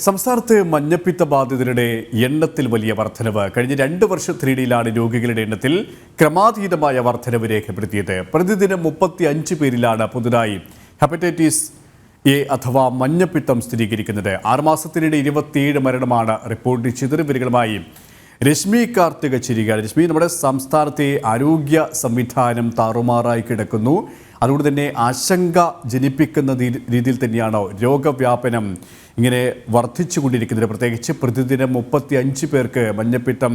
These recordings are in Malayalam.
സംസ്ഥാനത്ത് മഞ്ഞപ്പിത്ത ബാധിതരുടെ എണ്ണത്തിൽ വലിയ വർധനവ്. കഴിഞ്ഞ 2 വർഷത്തിനിടയിലാണ് രോഗികളുടെ എണ്ണത്തിൽ ക്രമാതീതമായ വർധനവ് രേഖപ്പെടുത്തിയത്. പ്രതിദിനം 35 പേരിലാണ് പുതുതായി ഹെപ്പറ്റൈറ്റിസ് എ അഥവാ മഞ്ഞപ്പിത്തം സ്ഥിരീകരിക്കുന്നത്. 6 മാസത്തിനിടെ 27 മരണമാണ് റിപ്പോർട്ട് ചെയ്തത്. വിവരങ്ങളുമായി രശ്മി കാർത്തിക ചിരിക. രശ്മി, നമ്മുടെ സംസ്ഥാനത്തെ ആരോഗ്യ സംവിധാനം താറുമാറായി കിടക്കുന്നു. അതുകൊണ്ട് തന്നെ ആശങ്ക ജനിപ്പിക്കുന്ന രീതിയിൽ തന്നെയാണോ രോഗവ്യാപനം ഇങ്ങനെ വർദ്ധിച്ചുകൊണ്ടിരിക്കുന്നത്? പ്രത്യേകിച്ച് പ്രതിദിനം 35 പേർക്ക് മഞ്ഞപ്പിത്തം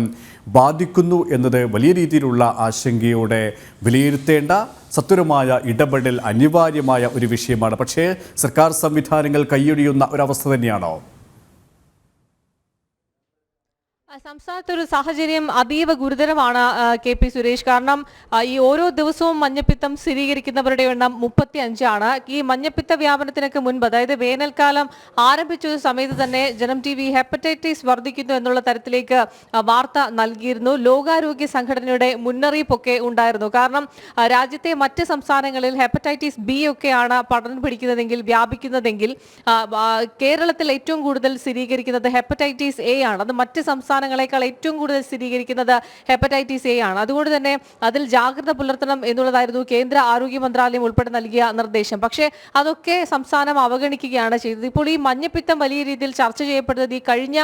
ബാധിക്കുന്നു എന്നത് വലിയ രീതിയിലുള്ള ആശങ്കയോടെ വിലയിരുത്തേണ്ട സത്വരമായ ഇടപെടൽ അനിവാര്യമായ ഒരു വിഷയമാണ്. പക്ഷേ സർക്കാർ സംവിധാനങ്ങൾ കൈയൊഴിയുന്ന ഒരവസ്ഥ തന്നെയാണോ? സംസ്ഥാനത്തൊരു സാഹചര്യം അതീവ ഗുരുതരമാണ് KP സുരേഷ്. കാരണം ഈ ഓരോ ദിവസവും മഞ്ഞപ്പിത്തം സ്ഥിരീകരിക്കുന്നവരുടെ എണ്ണം 35 ആണ്. ഈ മഞ്ഞപ്പിത്ത വ്യാപനത്തിനൊക്കെ മുൻപ്, അതായത് വേനൽക്കാലം ആരംഭിച്ച ഒരു സമയത്ത് തന്നെ ജനം TV ഹെപ്പറ്റൈറ്റിസ് വർദ്ധിക്കുന്നു എന്നുള്ള തരത്തിലേക്ക് വാർത്ത നൽകിയിരുന്നു. ലോകാരോഗ്യ സംഘടനയുടെ മുന്നറിയിപ്പൊക്കെ ഉണ്ടായിരുന്നു. കാരണം രാജ്യത്തെ മറ്റ് സംസ്ഥാനങ്ങളിൽ ഹെപ്പറ്റൈറ്റിസ് B ഒക്കെയാണ് പടർന്നു പിടിക്കുന്നതെങ്കിൽ, വ്യാപിക്കുന്നതെങ്കിൽ കേരളത്തിൽ ഏറ്റവും കൂടുതൽ സ്ഥിരീകരിക്കുന്നത് ഹെപ്പറ്റൈറ്റിസ് A ആണ്. അത് മറ്റ് സംസ്ഥാനങ്ങളെക്കാൾ ഏറ്റവും കൂടുതൽ സ്ഥിരീകരിക്കുന്നത് ഹെപ്പറ്റൈറ്റിസ് A ആണ്. അതുകൊണ്ട് തന്നെ അതിൽ ജാഗ്രത പുലർത്തണം എന്നുള്ളതായിരുന്നു കേന്ദ്ര ആരോഗ്യ മന്ത്രാലയം ഉൾപ്പെടെ നൽകിയ നിർദ്ദേശം. പക്ഷേ അതൊക്കെ സംസ്ഥാനം അവഗണിക്കുകയാണ് ചെയ്തത്. ഇപ്പോൾ ഈ മഞ്ഞപ്പിത്തം വലിയ രീതിയിൽ ചർച്ച ചെയ്യപ്പെടുന്നത് ഈ കഴിഞ്ഞ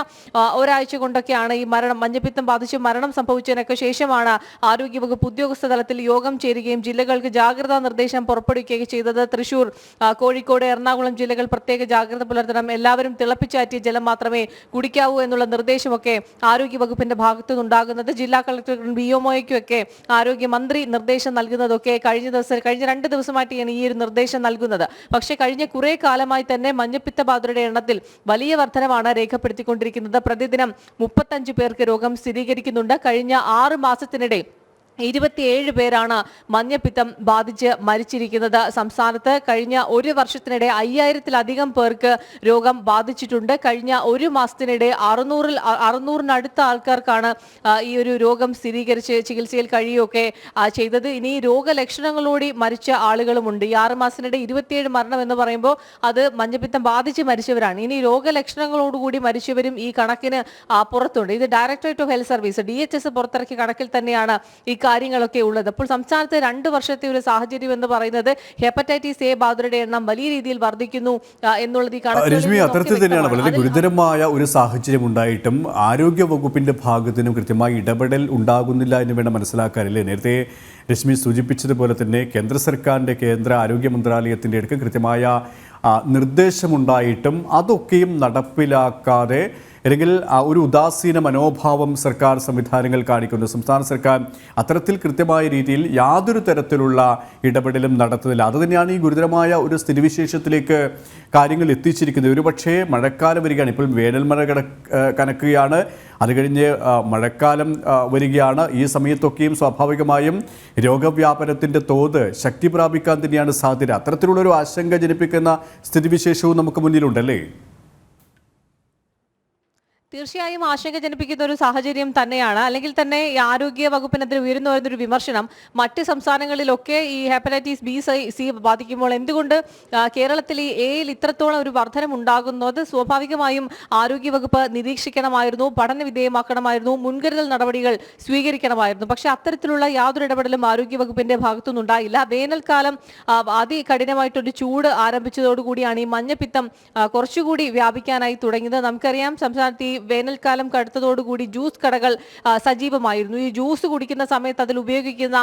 ഒരാഴ്ച കൊണ്ടൊക്കെയാണ്. ഈ മഞ്ഞപ്പിത്തം ബാധിച്ച് മരണം സംഭവിച്ചതിനൊക്കെ ശേഷമാണ് ആരോഗ്യവകുപ്പ് ഉദ്യോഗസ്ഥ തലത്തിൽ യോഗം ചേരുകയും ജില്ലകൾക്ക് ജാഗ്രതാ നിർദ്ദേശം പുറപ്പെടുവിക്കുകയും ചെയ്തത്. തൃശൂർ, കോഴിക്കോട്, എറണാകുളം ജില്ലകൾ പ്രത്യേക ജാഗ്രത പുലർത്തണം, എല്ലാവരും തിളപ്പിച്ചാറ്റിയ ജലം മാത്രമേ കുടിക്കാവൂ എന്നുള്ള നിർദ്ദേശമൊക്കെ ആരോഗ്യവകുപ്പിന്റെ ഭാഗത്തു നിന്നുണ്ടാകുന്നത്. ജില്ലാ കളക്ടർക്കും BMOയ്ക്കും ഒക്കെ ആരോഗ്യമന്ത്രി നിർദ്ദേശം നൽകുന്നതൊക്കെ കഴിഞ്ഞ 2 ദിവസമായിട്ടാണ് ഈ ഒരു നിർദ്ദേശം നൽകുന്നത്. പക്ഷേ കഴിഞ്ഞ കുറെ കാലമായി തന്നെ മഞ്ഞപ്പിത്ത ബാധിതരുടെ എണ്ണത്തിൽ വലിയ വർധനവാണ് രേഖപ്പെടുത്തിക്കൊണ്ടിരിക്കുന്നത്. പ്രതിദിനം 35 പേർക്ക് രോഗം സ്ഥിരീകരിക്കുന്നുണ്ട്. കഴിഞ്ഞ 6 മാസത്തിനിടെ 27 പേരാണ് മഞ്ഞപ്പിത്തം ബാധിച്ച് മരിച്ചിരിക്കുന്നത്. സംസ്ഥാനത്ത് കഴിഞ്ഞ ഒരു വർഷത്തിനിടെ 5000-ലധികം പേർക്ക് രോഗം ബാധിച്ചിട്ടുണ്ട്. കഴിഞ്ഞ ഒരു മാസത്തിനിടെ 600-നടുത്ത ആൾക്കാർക്കാണ് ഈ ഒരു രോഗം സ്ഥിരീകരിച്ച് ചികിത്സയിൽ കഴിയുകയൊക്കെ ചെയ്തത്. ഇനി രോഗലക്ഷണങ്ങളോടി മരിച്ച ആളുകളുമുണ്ട്. ഈ 6 മാസത്തിനിടെ 27 മരണം എന്ന് പറയുമ്പോൾ അത് മഞ്ഞപ്പിത്തം ബാധിച്ച് മരിച്ചവരാണ്. ഇനി രോഗലക്ഷണങ്ങളോടുകൂടി മരിച്ചവരും ഈ കണക്കിന് പുറത്തുണ്ട്. ഇത് directorate of health service DHS പുറത്തിറക്കിയ കണക്കിൽ തന്നെയാണ് ഈ കാര്യങ്ങളൊക്കെ ഉള്ളത്. അപ്പോൾ സംസ്ഥാനത്ത് 2 വർഷത്തെ ഒരു സാഹചര്യം എന്ന് പറയുന്നത് ഹെപ്പറ്റൈറ്റിസ് A ബാധിതരുടെ എണ്ണം വലിയ രീതിയിൽ വർദ്ധിക്കുന്നു എന്നുള്ളത് ഈ രശ്മി, അത്തരത്തിൽ തന്നെയാണ്. വളരെ ഗുരുതരമായ ഒരു സാഹചര്യം ഉണ്ടായിട്ടും ആരോഗ്യ വകുപ്പിന്റെ ഭാഗത്തിനും കൃത്യമായി ഇടപെടൽ ഉണ്ടാകുന്നില്ല എന്ന് വേണം മനസ്സിലാക്കാനല്ലേ? നേരത്തെ രശ്മി സൂചിപ്പിച്ചതുപോലെ തന്നെ കേന്ദ്ര ആരോഗ്യ മന്ത്രാലയത്തിൻ്റെ അടുക്ക് കൃത്യമായ നിർദ്ദേശമുണ്ടായിട്ടും അതൊക്കെയും നടപ്പിലാക്കാതെ അല്ലെങ്കിൽ ഒരു ഉദാസീന മനോഭാവം സർക്കാർ സംവിധാനങ്ങൾ കാണിക്കുന്നു. സംസ്ഥാന സർക്കാർ അത്തരത്തിൽ കൃത്യമായ രീതിയിൽ യാതൊരു തരത്തിലുള്ള ഇടപെടലും നടത്തുന്നില്ല. അതുതന്നെയാണ് ഈ ഗുരുതരമായ ഒരു സ്ഥിതിവിശേഷത്തിലേക്ക് കാര്യങ്ങൾ എത്തിച്ചിരിക്കുന്നത്. ഒരുപക്ഷേ മഴക്കാലം വരികയാണ്. ഇപ്പോൾ വേനൽമഴ കനക്കുകയാണ്, അത് കഴിഞ്ഞ് മഴക്കാലം വരികയാണ്. ഈ സമയത്തൊക്കെയും സ്വാഭാവികമായും രോഗവ്യാപനത്തിൻ്റെ തോത് ശക്തി പ്രാപിക്കാൻ തന്നെയാണ് സാധ്യത. അത്തരത്തിലുള്ളൊരു ആശങ്ക ജനിപ്പിക്കുന്ന സ്ഥിതിവിശേഷവും നമുക്ക് മുന്നിലുണ്ടല്ലേ? തീർച്ചയായും ആശങ്ക ജനിപ്പിക്കുന്ന ഒരു സാഹചര്യം തന്നെയാണ്. അല്ലെങ്കിൽ തന്നെ ഈ ആരോഗ്യ വകുപ്പിനെതിരെ ഉയർന്നു വരുന്നൊരു വിമർശനം, മറ്റ് സംസ്ഥാനങ്ങളിലൊക്കെ ഈ ഹെപ്പറ്റൈറ്റിസ് B-C ബാധിക്കുമ്പോൾ എന്തുകൊണ്ട് കേരളത്തിൽ ഈ Aയിൽ ഇത്രത്തോളം ഒരു വർധനം ഉണ്ടാകുന്നു? അത് സ്വാഭാവികമായും ആരോഗ്യവകുപ്പ് നിരീക്ഷിക്കണമായിരുന്നു, പഠന വിധേയമാക്കണമായിരുന്നു, മുൻകരുതൽ നടപടികൾ സ്വീകരിക്കണമായിരുന്നു. പക്ഷെ അത്തരത്തിലുള്ള യാതൊരു ഇടപെടലും ആരോഗ്യവകുപ്പിന്റെ ഭാഗത്തുനിന്നുണ്ടായില്ല. വേനൽക്കാലം അതികഠിനമായിട്ടൊരു ചൂട് ആരംഭിച്ചതോടുകൂടിയാണ് ഈ മഞ്ഞപ്പിത്തം കുറച്ചുകൂടി വ്യാപിക്കാനായി തുടങ്ങിയത്. നമുക്കറിയാം, സംസ്ഥാനത്ത് വേനൽക്കാലം കടുത്തതോടുകൂടി ജ്യൂസ് കടകൾ സജീവമായിരുന്നു. ഈ ജ്യൂസ് കുടിക്കുന്ന സമയത്ത് അതിൽ ഉപയോഗിക്കുന്ന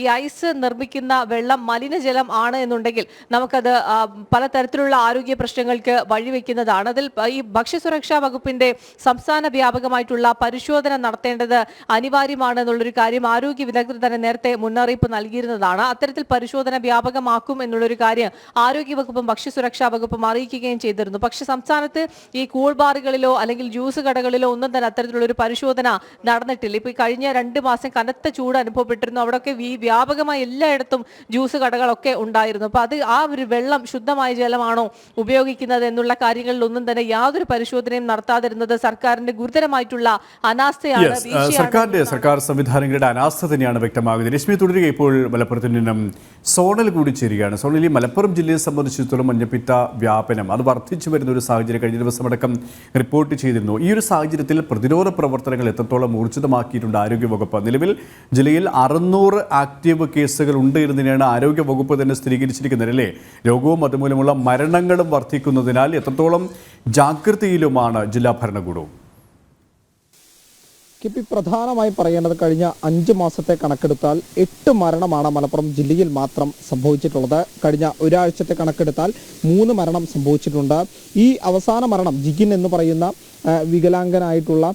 ഈ ഐസ് നിർമ്മിക്കുന്ന വെള്ളം മലിനജലം ആണ് എന്നുണ്ടെങ്കിൽ നമുക്കത് പലതരത്തിലുള്ള ആരോഗ്യ പ്രശ്നങ്ങൾക്ക് വഴിവെക്കുന്നതാണ്. അതിൽ ഈ ഭക്ഷ്യസുരക്ഷാ വകുപ്പിന്റെ സംസ്ഥാന വ്യാപകമായിട്ടുള്ള പരിശോധന നടത്തേണ്ടത് അനിവാര്യമാണ് എന്നുള്ളൊരു കാര്യം ആരോഗ്യ വിദഗ്ധർ തന്നെ നേരത്തെ മുന്നറിയിപ്പ് നൽകിയിരുന്നതാണ്. അത്തരത്തിൽ പരിശോധന വ്യാപകമാക്കും എന്നുള്ളൊരു കാര്യം ആരോഗ്യ വകുപ്പും ഭക്ഷ്യസുരക്ഷാ വകുപ്പും അറിയിക്കുകയും ചെയ്തിരുന്നു. പക്ഷെ സംസ്ഥാനത്ത് ഈ കൂൾ ബാറുകളിലോ അല്ലെങ്കിൽ ജ്യൂസ് കടകളിലോ ഒന്നും തന്നെ അത്തരത്തിലുള്ള ഒരു പരിശോധന നടന്നിട്ടില്ല. ഇപ്പൊ ഈ കഴിഞ്ഞ 2 മാസം കനത്ത ചൂട് അനുഭവപ്പെട്ടിരുന്നു. അവിടെയൊക്കെ വ്യാപകമായി എല്ലായിടത്തും ജ്യൂസ് കടകളൊക്കെ ഉണ്ടായിരുന്നു. അപ്പൊ അത് ആ ഒരു വെള്ളം ശുദ്ധമായ ജലമാണോ ഉപയോഗിക്കുന്നത് എന്നുള്ള കാര്യങ്ങളിലൊന്നും തന്നെ യാതൊരു പരിശോധനയും നടത്താതിരുന്നത് സർക്കാരിന്റെ ഗുരുതരമായിട്ടുള്ള അനാസ്ഥയാണ്, സർക്കാർ സംവിധാനങ്ങളുടെ അനാസ്ഥ തന്നെയാണ് വ്യക്തമാകുന്നത്. രശ്മി തുടരുക. ഇപ്പോൾ മലപ്പുറത്ത് നിന്നും സോണൽ കൂടി ചേരുകയാണ്. സോണൽ, ഈ മലപ്പുറം ജില്ലയെ സംബന്ധിച്ചിടത്തോളം മഞ്ഞപ്പിത്ത വ്യാപനം അത് വർദ്ധിച്ചു വരുന്ന ഒരു സാഹചര്യം കഴിഞ്ഞ ദിവസമടക്കം റിപ്പോർട്ട് ചെയ്തിരുന്നു. ഈ ഒരു സാഹചര്യത്തിൽ പ്രതിരോധ പ്രവർത്തനങ്ങൾ എത്രത്തോളം ഊർജിതമാക്കിയിട്ടുണ്ട് ആരോഗ്യവകുപ്പ്? നിലവിൽ ജില്ലയിൽ 600 ആക്റ്റീവ് കേസുകൾ ഉണ്ട് എന്നതിനാണ് ആരോഗ്യവകുപ്പ് തന്നെ സ്ഥിരീകരിച്ചിരിക്കുന്നത്, അല്ലേ? രോഗവും അതുമൂലമുള്ള മരണങ്ങളും വർദ്ധിക്കുന്നതിനാൽ എത്രത്തോളം ജാഗ്രതയിലുമാണ് ജില്ലാ ഭരണകൂടവും? പ്രധാനമായി പറയേണ്ടത് കഴിഞ്ഞ 5 മാസത്തെ കണക്കെടുത്താൽ 8 മരണമാണ് മലപ്പുറം ജില്ലയിൽ മാത്രം സംഭവിച്ചിട്ടുള്ളത്. കഴിഞ്ഞ ഒരാഴ്ചത്തെ കണക്കെടുത്താൽ 3 മരണം സംഭവിച്ചിട്ടുണ്ട്. ഈ അവസാന മരണം ജിഗിൻ എന്ന് പറയുന്ന വികലാംഗനായിട്ടുള്ള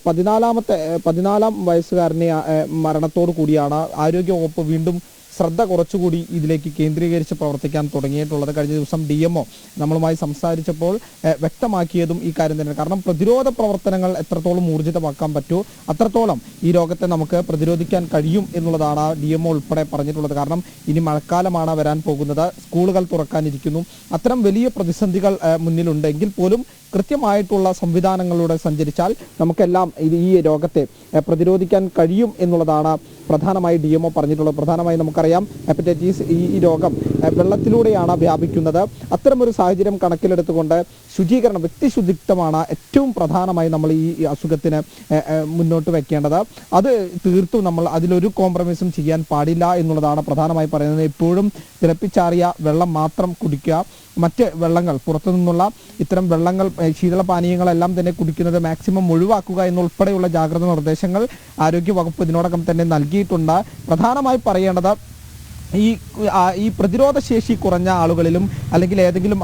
14 വയസ്സുകാരനെ മരണത്തോടു കൂടിയാണ് ആരോഗ്യവകുപ്പ് വീണ്ടും ശ്രദ്ധ കുറച്ചുകൂടി ഇതിലേക്ക് കേന്ദ്രീകരിച്ച് പ്രവർത്തിക്കാൻ തുടങ്ങിയിട്ടുള്ളത്. കഴിഞ്ഞ ദിവസം DMO നമ്മളുമായി സംസാരിച്ചപ്പോൾ വ്യക്തമാക്കിയതും ഈ കാര്യം തന്നെയാണ്. കാരണം പ്രതിരോധ പ്രവർത്തനങ്ങൾ എത്രത്തോളം ഊർജിതമാക്കാൻ പറ്റുമോ അത്രത്തോളം ഈ രോഗത്തെ നമുക്ക് പ്രതിരോധിക്കാൻ കഴിയും എന്നുള്ളതാണ് DMO ഉൾപ്പെടെ പറഞ്ഞിട്ടുള്ളത്. കാരണം ഇനി മഴക്കാലമാണ് വരാൻ പോകുന്നത്, സ്കൂളുകൾ തുറക്കാനിരിക്കുന്നു. അത്തരം വലിയ പ്രതിസന്ധികൾ മുന്നിലുണ്ടെങ്കിൽ പോലും കൃത്യമായിട്ടുള്ള സംവിധാനങ്ങളിലൂടെ സഞ്ചരിച്ചാൽ നമുക്കെല്ലാം ഈ രോഗത്തെ പ്രതിരോധിക്കാൻ കഴിയും എന്നുള്ളതാണ് പ്രധാനമായി DMO പറഞ്ഞിട്ടുള്ളത്. പ്രധാനമായി നമുക്കറിയാം ഹെപ്പറ്റൈറ്റിസ് ഈ രോഗം വെള്ളത്തിലൂടെയാണ് വ്യാപിക്കുന്നത്. അത്തരമൊരു സാഹചര്യം കണക്കിലെടുത്തുകൊണ്ട് ശുചീകരണം, വ്യക്തിശുചിത്വമാണ് ഏറ്റവും പ്രധാനമായി നമ്മൾ ഈ അസുഖത്തിന് മുന്നോട്ട് വെക്കേണ്ടത്. അത് തീർത്തും നമ്മൾ അതിലൊരു കോംപ്രമൈസും ചെയ്യാൻ പാടില്ല എന്നുള്ളതാണ് പ്രധാനമായി പറയുന്നത്. എപ്പോഴും തിളപ്പിച്ചാറിയ വെള്ളം മാത്രം കുടിക്കുക, മറ്റ് വെള്ളങ്ങൾ പുറത്തു നിന്നുള്ള ഇത്തരം വെള്ളങ്ങൾ, ശീതളപാനീയങ്ങളെല്ലാം തന്നെ കുടിക്കുന്നത് മാക്സിമം ഒഴിവാക്കുക എന്നുൾപ്പെടെയുള്ള ജാഗ്രതാ നിർദ്ദേശങ്ങൾ ആരോഗ്യവകുപ്പ് ഇതിനോടകം തന്നെ നൽകിയിട്ടുണ്ട്. പ്രധാനമായി പറയേണ്ടത് ഈ പ്രതിരോധ ശേഷി കുറഞ്ഞ ആളുകളിലും അല്ലെങ്കിൽ ഏതെങ്കിലും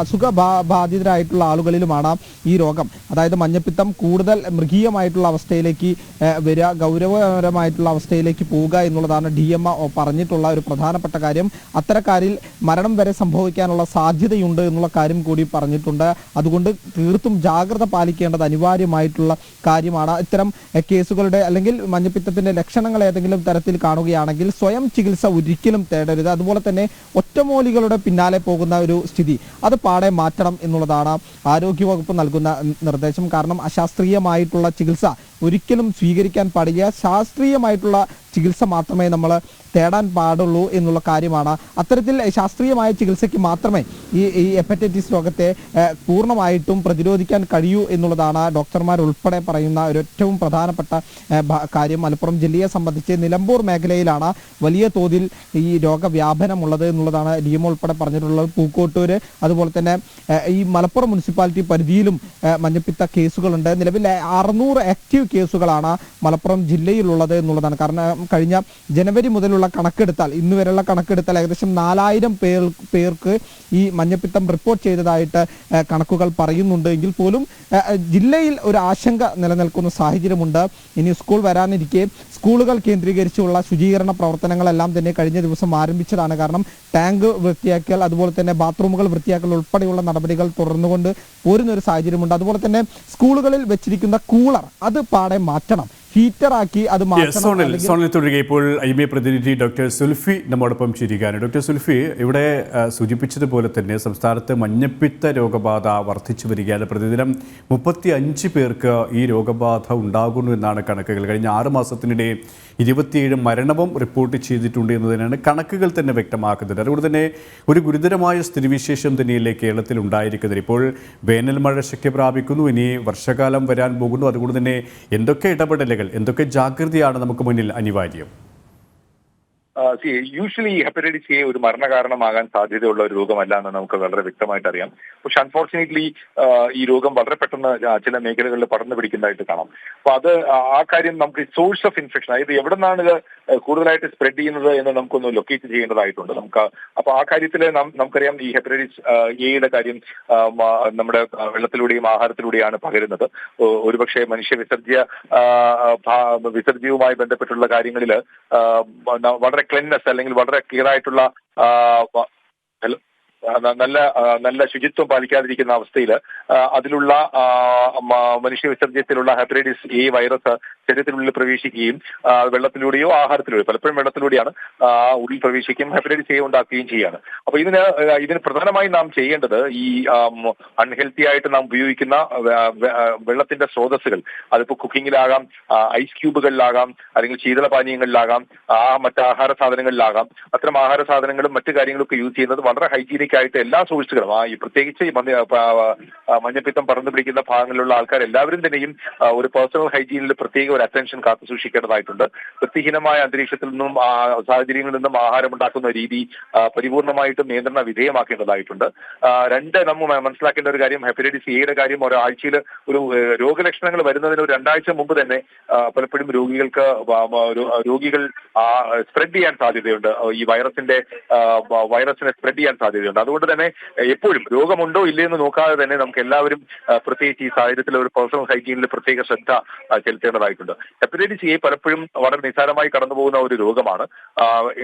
അസുഖബാധിതരായിട്ടുള്ള ആളുകളിലുമാണ് ഈ രോഗം, അതായത് മഞ്ഞപ്പിത്തം കൂടുതൽ മൃഗീയമായിട്ടുള്ള അവസ്ഥയിലേക്ക് വരിക, ഗൗരവകരമായിട്ടുള്ള അവസ്ഥയിലേക്ക് പോവുക എന്നുള്ളതാണ് DMO പറഞ്ഞിട്ടുള്ള ഒരു പ്രധാനപ്പെട്ട കാര്യം. അത്തരക്കാരിൽ മരണം വരെ സംഭവിക്കാനുള്ള സാധ്യതയുണ്ട് എന്നുള്ള കാര്യം കൂടി പറഞ്ഞിട്ടുണ്ട്. അതുകൊണ്ട് തീർത്തും ജാഗ്രത പാലിക്കേണ്ടത് അനിവാര്യമായിട്ടുള്ള കാര്യമാണ്. ഇത്തരം കേസുകളുടെ അല്ലെങ്കിൽ മഞ്ഞപ്പിത്തത്തിന്റെ ലക്ഷണങ്ങൾ ഏതെങ്കിലും തരത്തിൽ കാണുകയാണെങ്കിൽ സ്വയം ചികിത്സ ഒരിക്കലും തേടരുത്. അതുപോലെ തന്നെ ഒറ്റമൂലികളുടെ പിന്നാലെ പോകുന്ന ഒരു സ്ഥിതി അത് പാടെ മാറ്റണം എന്നുള്ളതാണ് ആരോഗ്യവകുപ്പ് നൽകുന്ന നിർദ്ദേശം. കാരണം അശാസ്ത്രീയമായിട്ടുള്ള ചികിത്സ ഒരിക്കലും സ്വീകരിക്കാൻ പാടില്ല. ശാസ്ത്രീയമായിട്ടുള്ള ചികിത്സ മാത്രമേ നമ്മൾ തേടാൻ പാടുള്ളൂ എന്നുള്ള കാര്യമാണ്. അത്തരത്തിൽ ശാസ്ത്രീയമായ ചികിത്സയ്ക്ക് മാത്രമേ ഈ ഹെപ്പറ്റൈറ്റിസ് രോഗത്തെ പൂർണ്ണമായിട്ടും പ്രതിരോധിക്കാൻ കഴിയൂ എന്നുള്ളതാണ് ഡോക്ടർമാർ ഉൾപ്പെടെ പറയുന്ന ഒരു ഏറ്റവും പ്രധാനപ്പെട്ട കാര്യം. മലപ്പുറം ജില്ലയെ സംബന്ധിച്ച് നിലമ്പൂർ മേഖലയിലാണ് വലിയ തോതിൽ ഈ രോഗവ്യാപനമുള്ളത് എന്നുള്ളതാണ് DMO ഉൾപ്പെടെ പറഞ്ഞിട്ടുള്ളത്. പൂക്കോട്ടൂര് അതുപോലെ തന്നെ ഈ മലപ്പുറം മുനിസിപ്പാലിറ്റി പരിധിയിലും മഞ്ഞപ്പിത്ത കേസുകളുണ്ട്. നിലവിൽ 600 ആക്റ്റീവ് കേസുകളാണ് മലപ്പുറം ജില്ലയിലുള്ളത് എന്നുള്ളതാണ്. കാരണം കഴിഞ്ഞ ജനുവരി മുതലുള്ള കണക്കെടുത്താൽ ഇന്ന് വരെയുള്ള കണക്കെടുത്താൽ ഏകദേശം 4000 പേർക്ക് ഈ മഞ്ഞപ്പിത്തം റിപ്പോർട്ട് ചെയ്തതായിട്ട് കണക്കുകൾ പറയുന്നുണ്ട്. എങ്കിൽ പോലും ജില്ലയിൽ ഒരു ആശങ്ക നിലനിൽക്കുന്ന സാഹചര്യമുണ്ട്. ഇനി സ്കൂൾ വരാനിരിക്കെ സ്കൂളുകൾ കേന്ദ്രീകരിച്ചുള്ള ശുചീകരണ പ്രവർത്തനങ്ങളെല്ലാം തന്നെ കഴിഞ്ഞ ദിവസം ആരംഭിച്ചതാണ്. കാരണം ടാങ്ക് വൃത്തിയാക്കൽ അതുപോലെ തന്നെ ബാത്റൂമുകൾ വൃത്തിയാക്കൽ ഉൾപ്പെടെയുള്ള നടപടികൾ തുടർന്നുകൊണ്ട് പോരുന്ന ഒരു സാഹചര്യമുണ്ട്. അതുപോലെ തന്നെ സ്കൂളുകളിൽ വെച്ചിരിക്കുന്ന കൂളർ അത് പാടെ മാറ്റണം, ഹീറ്ററാക്കി അത് മാറ്റണം. തുടരുക. ഇപ്പോൾ IMA പ്രതിനിധി ഡോക്ടർ സുൽഫി നമ്മോടൊപ്പം ചേരുകയാണ്. ഡോക്ടർ സുൽഫി, ഇവിടെ സൂചിപ്പിച്ചതുപോലെ തന്നെ സംസ്ഥാനത്ത് മഞ്ഞപ്പിത്ത രോഗബാധ വർദ്ധിച്ചു വരികയാണ്. പ്രതിദിനം 35 പേർക്ക് ഈ രോഗബാധ ഉണ്ടാകുന്നു എന്നാണ് കണക്കുകൾ. കഴിഞ്ഞ 6 മാസത്തിനിടെ 27 മരണവും റിപ്പോർട്ട് ചെയ്തിട്ടുണ്ട് എന്നതിനാണ് കണക്കുകൾ തന്നെ വ്യക്തമാക്കുന്നത്. അതുകൊണ്ട് തന്നെ ഒരു ഗുരുതരമായ സ്ഥിതിവിശേഷം തന്നെയല്ലേ കേരളത്തിൽ ഉണ്ടായിരിക്കുന്നത്. ഇപ്പോൾ വേനൽ മഴ ശക്തി പ്രാപിക്കുന്നു, ഇനി വർഷകാലം വരാൻ പോകുന്നു. അതുകൊണ്ട് തന്നെ എന്തൊക്കെ ഇടപെടലുകൾ, എന്തൊക്കെ ജാഗ്രതയാണ് നമുക്ക് മുന്നിൽ അനിവാര്യം? യൂഷ്വലി ഹെപ്പറ്റൈറ്റിസ് എ ഒരു മരണകാരണമാകാൻ സാധ്യതയുള്ള ഒരു രോഗമല്ല എന്ന് നമുക്ക് വളരെ വ്യക്തമായിട്ട് അറിയാം. പക്ഷെ അൺഫോർച്ചുനേറ്റ്ലി ഈ രോഗം വളരെ പെട്ടെന്ന് ചില മേഖലകളിൽ പടർന്നു പിടിക്കുന്നതായിട്ട് കാണാം. അപ്പൊ അത് ആ കാര്യം നമുക്ക് സോഴ്സ് ഓഫ് ഇൻഫെക്ഷൻ, അതായത് എവിടെ നിന്നാണ് ഇത് കൂടുതലായിട്ട് സ്പ്രെഡ് ചെയ്യുന്നത് എന്ന് നമുക്കൊന്ന് ലൊക്കേറ്റ് ചെയ്യേണ്ടതായിട്ടുണ്ട്. അപ്പൊ ആ കാര്യത്തിൽ നമുക്കറിയാം ഈ ഹെപ്പറ്റൈറ്റിസ് എയുടെ കാര്യം നമ്മുടെ വെള്ളത്തിലൂടെയും ആഹാരത്തിലൂടെയാണ് പകരുന്നത്. ഒരുപക്ഷെ മനുഷ്യ വിസർജ്യവുമായി ബന്ധപ്പെട്ടുള്ള കാര്യങ്ങളിൽ വളരെ ക്ലെൻനെസ് അല്ലെങ്കിൽ വളരെ ക്ലിയർ ആയിട്ടുള്ള നല്ല ശുചിത്വം പാലിക്കാതിരിക്കുന്ന അവസ്ഥയിൽ അതിലുള്ള മനുഷ്യ വിസർജ്യത്തിലുള്ള ഹെപ്പറ്റൈറ്റിസ് എ വൈറസ് ശരീരത്തിനുള്ളിൽ പ്രവേശിക്കുകയും വെള്ളത്തിലൂടെയോ ആഹാരത്തിലൂടെയോ പലപ്പോഴും വെള്ളത്തിലൂടെയാണ് ഉള്ളിൽ പ്രവേശിക്കുകയും ഹെപ്പറ്റൈറ്റിസ് എ ഉണ്ടാക്കുകയും ചെയ്യുകയാണ്. അപ്പൊ ഇതിന് പ്രധാനമായും നാം ചെയ്യേണ്ടത് ഈ അൺഹെൽത്തി ആയിട്ട് നാം ഉപയോഗിക്കുന്ന വെള്ളത്തിന്റെ സ്രോതസ്സുകൾ, അതിപ്പോ കുക്കിങ്ങിലാകാം, ഐസ് ക്യൂബുകളിലാകാം, അല്ലെങ്കിൽ ശീതളപാനീയങ്ങളിലാകാം, മറ്റ് ആഹാര സാധനങ്ങളിലാകാം. അത്തരം ആഹാര സാധനങ്ങളും മറ്റു കാര്യങ്ങളൊക്കെ യൂസ് ചെയ്യുന്നത് വളരെ ഹൈജീനിക് ആയിട്ട് എല്ലാ സോഴ്സുകളും പ്രത്യേകിച്ച് മഞ്ഞപ്പിത്തം പടർന്നു പിടിക്കുന്ന ഭാഗങ്ങളിലുള്ള ആൾക്കാർ എല്ലാവരും തന്നെയും ഒരു പേഴ്സണൽ ഹൈജീനിൽ പ്രത്യേക ഒരു അറ്റൻഷൻ കാത്തു സൂക്ഷിക്കേണ്ടതായിട്ടുണ്ട്. വൃത്തിഹീനമായ അന്തരീക്ഷത്തിൽ നിന്നും സാഹചര്യങ്ങളിൽ നിന്നും ആഹാരം ഉണ്ടാക്കുന്ന രീതി പരിപൂർണമായിട്ടും നിയന്ത്രണ വിധേയമാക്കേണ്ടതായിട്ടുണ്ട്. നമ്മൾ മനസ്സിലാക്കേണ്ട ഒരു കാര്യം, ഹെപ്പറ്റൈറ്റിസ് എയുടെ കാര്യം ഒരാഴ്ചയിൽ ഒരു രോഗലക്ഷണങ്ങൾ വരുന്നതിന് ഒരു 2 ആഴ്ച മുമ്പ് തന്നെ പലപ്പോഴും രോഗികൾ സ്പ്രെഡ് ചെയ്യാൻ സാധ്യതയുണ്ട്. ഈ വൈറസിനെ സ്പ്രെഡ് ചെയ്യാൻ സാധ്യതയുണ്ട്. അതുകൊണ്ട് തന്നെ എപ്പോഴും രോഗമുണ്ടോ ഇല്ലയെന്ന് നോക്കാതെ തന്നെ നമുക്ക് എല്ലാവരും പ്രത്യേകിച്ച് ഈ സാഹചര്യത്തിൽ ഒരു പേഴ്സണൽ ഹൈജീനിൽ പ്രത്യേക ശ്രദ്ധ ചെലുത്തേണ്ടതായിട്ടുണ്ട്. ഹെപ്പറ്റൈറ്റിസ് എ പലപ്പോഴും വളരെ നിസ്സാരമായി കടന്നുപോകുന്ന ഒരു രോഗമാണ്.